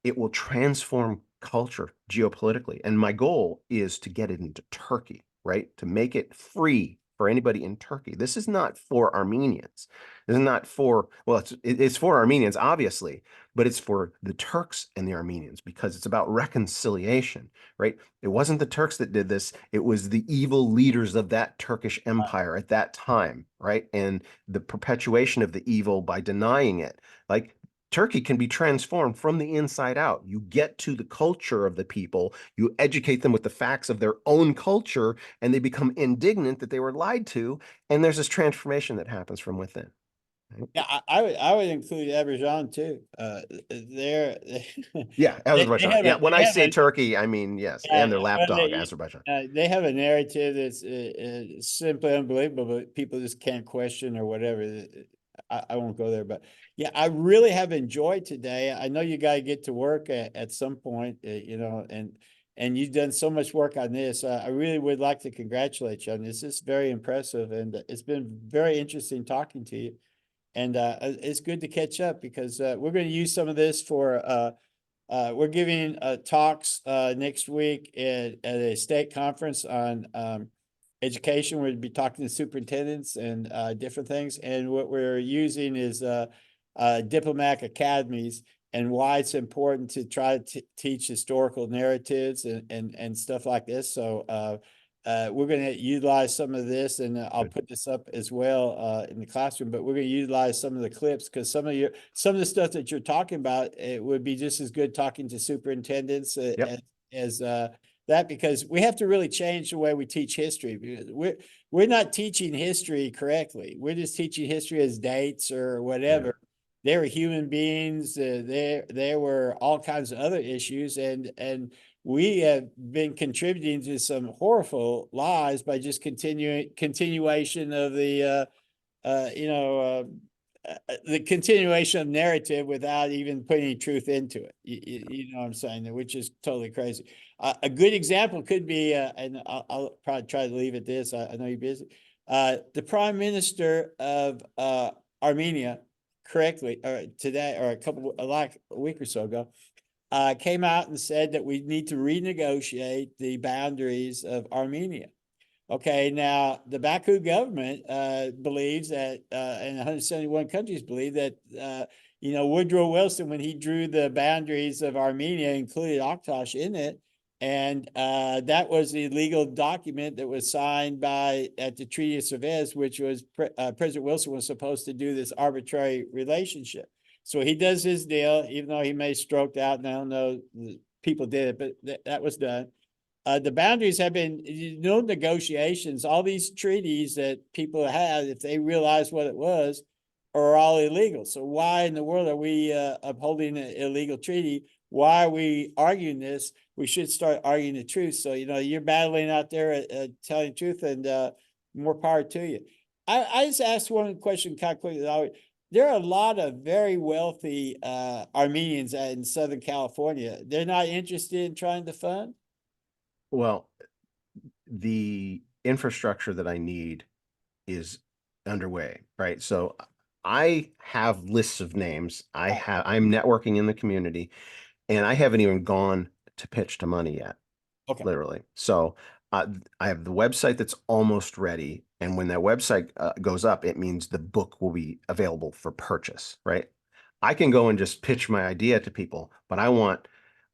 it will transform culture geopolitically. And my goal is to get it into Turkey, right? To make it free for anybody in Turkey. This is not for Armenians. This is not for, well, it's for Armenians, obviously, but it's for the Turks and the Armenians because it's about reconciliation, right? It wasn't the Turks that did this. It was the evil leaders of that Turkish empire at that time, right? And the perpetuation of the evil by denying it. Like Turkey can be transformed from the inside out. You get to the culture of the people, you educate them with the facts of their own culture, and they become indignant that they were lied to. And there's this transformation that happens from within. Yeah, I would include Azerbaijan too. They're Yeah, they Azerbaijan. have Yeah, a when they I have say a Turkey, I mean, yes, and their well, lapdog, Azerbaijan. they have a narrative that's simply unbelievable, but people just can't question or whatever. I won't go there, but yeah, I really have enjoyed today. I know you got to get to work at some point, you know, and you've done so much work on this. I really would like to congratulate you on this. It's very impressive, and it's been very interesting talking to you. And it's good to catch up because we're going to use some of this for we're giving talks next week at a state conference on education. We'll be talking to superintendents and different things. And what we're using is diplomatic academies and why it's important to try to teach historical narratives and stuff like this. So we're going to utilize some of this, and I'll put this up as well in the classroom. But we're going to utilize some of the clips because some of the stuff that you're talking about, it would be just as good talking to superintendents Yep. as that, because we have to really change the way we teach history. Because we're not teaching history correctly. We're just teaching history as dates or whatever. Yeah. They were human beings. There were all kinds of other issues, and we have been contributing to some horrible lies by just continuation of the the continuation of narrative without even putting any truth into it. You know what I'm saying? Which is totally crazy. A good example could be, and I'll probably try to leave it this. I know you're busy. The Prime Minister of Armenia, correctly, or today, or a week or so ago, came out and said that we need to renegotiate the boundaries of Armenia. Okay, now the Baku government believes that, and 171 countries believe that, Woodrow Wilson, when he drew the boundaries of Armenia, included Aktash in it, and that was the legal document that was signed at the Treaty of Sevres, which was President Wilson was supposed to do this arbitrary relationship. So he does his deal, even though he may stroked out, and I don't know people did it, but that was done. The boundaries have been no negotiations. All these treaties that people had, if they realized what it was, are all illegal. So why in the world are we upholding an illegal treaty? Why are we arguing this? We should start arguing the truth. So, you're battling out there telling the truth, and more power to you. I just asked one question kind of quickly. There are a lot of very wealthy Armenians in Southern California. They're not interested in trying to fund? Well, the infrastructure that I need is underway, right? So I have lists of names. I'm networking in the community, and I haven't even gone to pitch to money yet, Okay. literally. So I have the website that's almost ready. And when that website goes up, it means the book will be available for purchase, right? I can go and just pitch my idea to people, but I want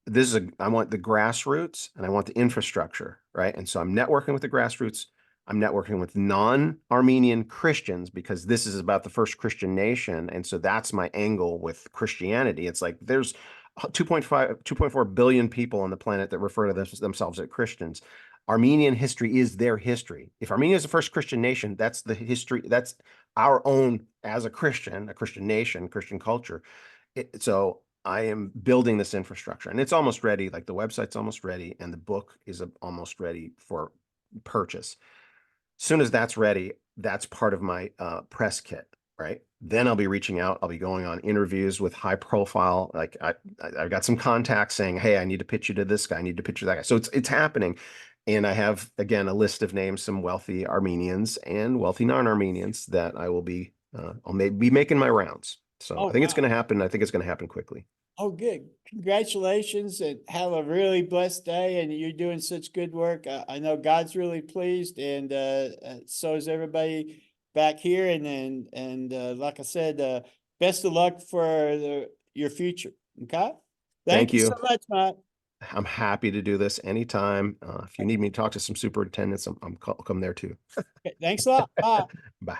the grassroots and I want the infrastructure, right? And so I'm networking with the grassroots. I'm networking with non-Armenian Christians because this is about the first Christian nation. And so that's my angle with Christianity. It's like there's 2.4 billion people on the planet that refer to themselves as Christians. Armenian history is their history. If Armenia is the first Christian nation, that's the history. That's our own as a Christian nation, Christian culture. So I am building this infrastructure, and it's almost ready. Like the website's almost ready, and the book is almost ready for purchase. As soon as that's ready, that's part of my press kit, right? Then I'll be reaching out. I'll be going on interviews with high profile. Like I've got some contacts saying, "Hey, I need to pitch you to this guy. I need to pitch you to that guy." So it's happening, and I have again a list of names, some wealthy Armenians and wealthy non-Armenians that I will be. I'll be making my rounds. So Oh, I think it's wow. going to happen. I think it's going to happen quickly. Oh, good. Congratulations, and have a really blessed day. And you're doing such good work. I know God's really pleased, and so is everybody back here. And like I said, best of luck for your future. Okay. Thank Thank you so you. much, Matt. I'm happy to do this anytime. If you need me to talk to some superintendents, I'll come there too. Okay, thanks a lot. Bye. Bye.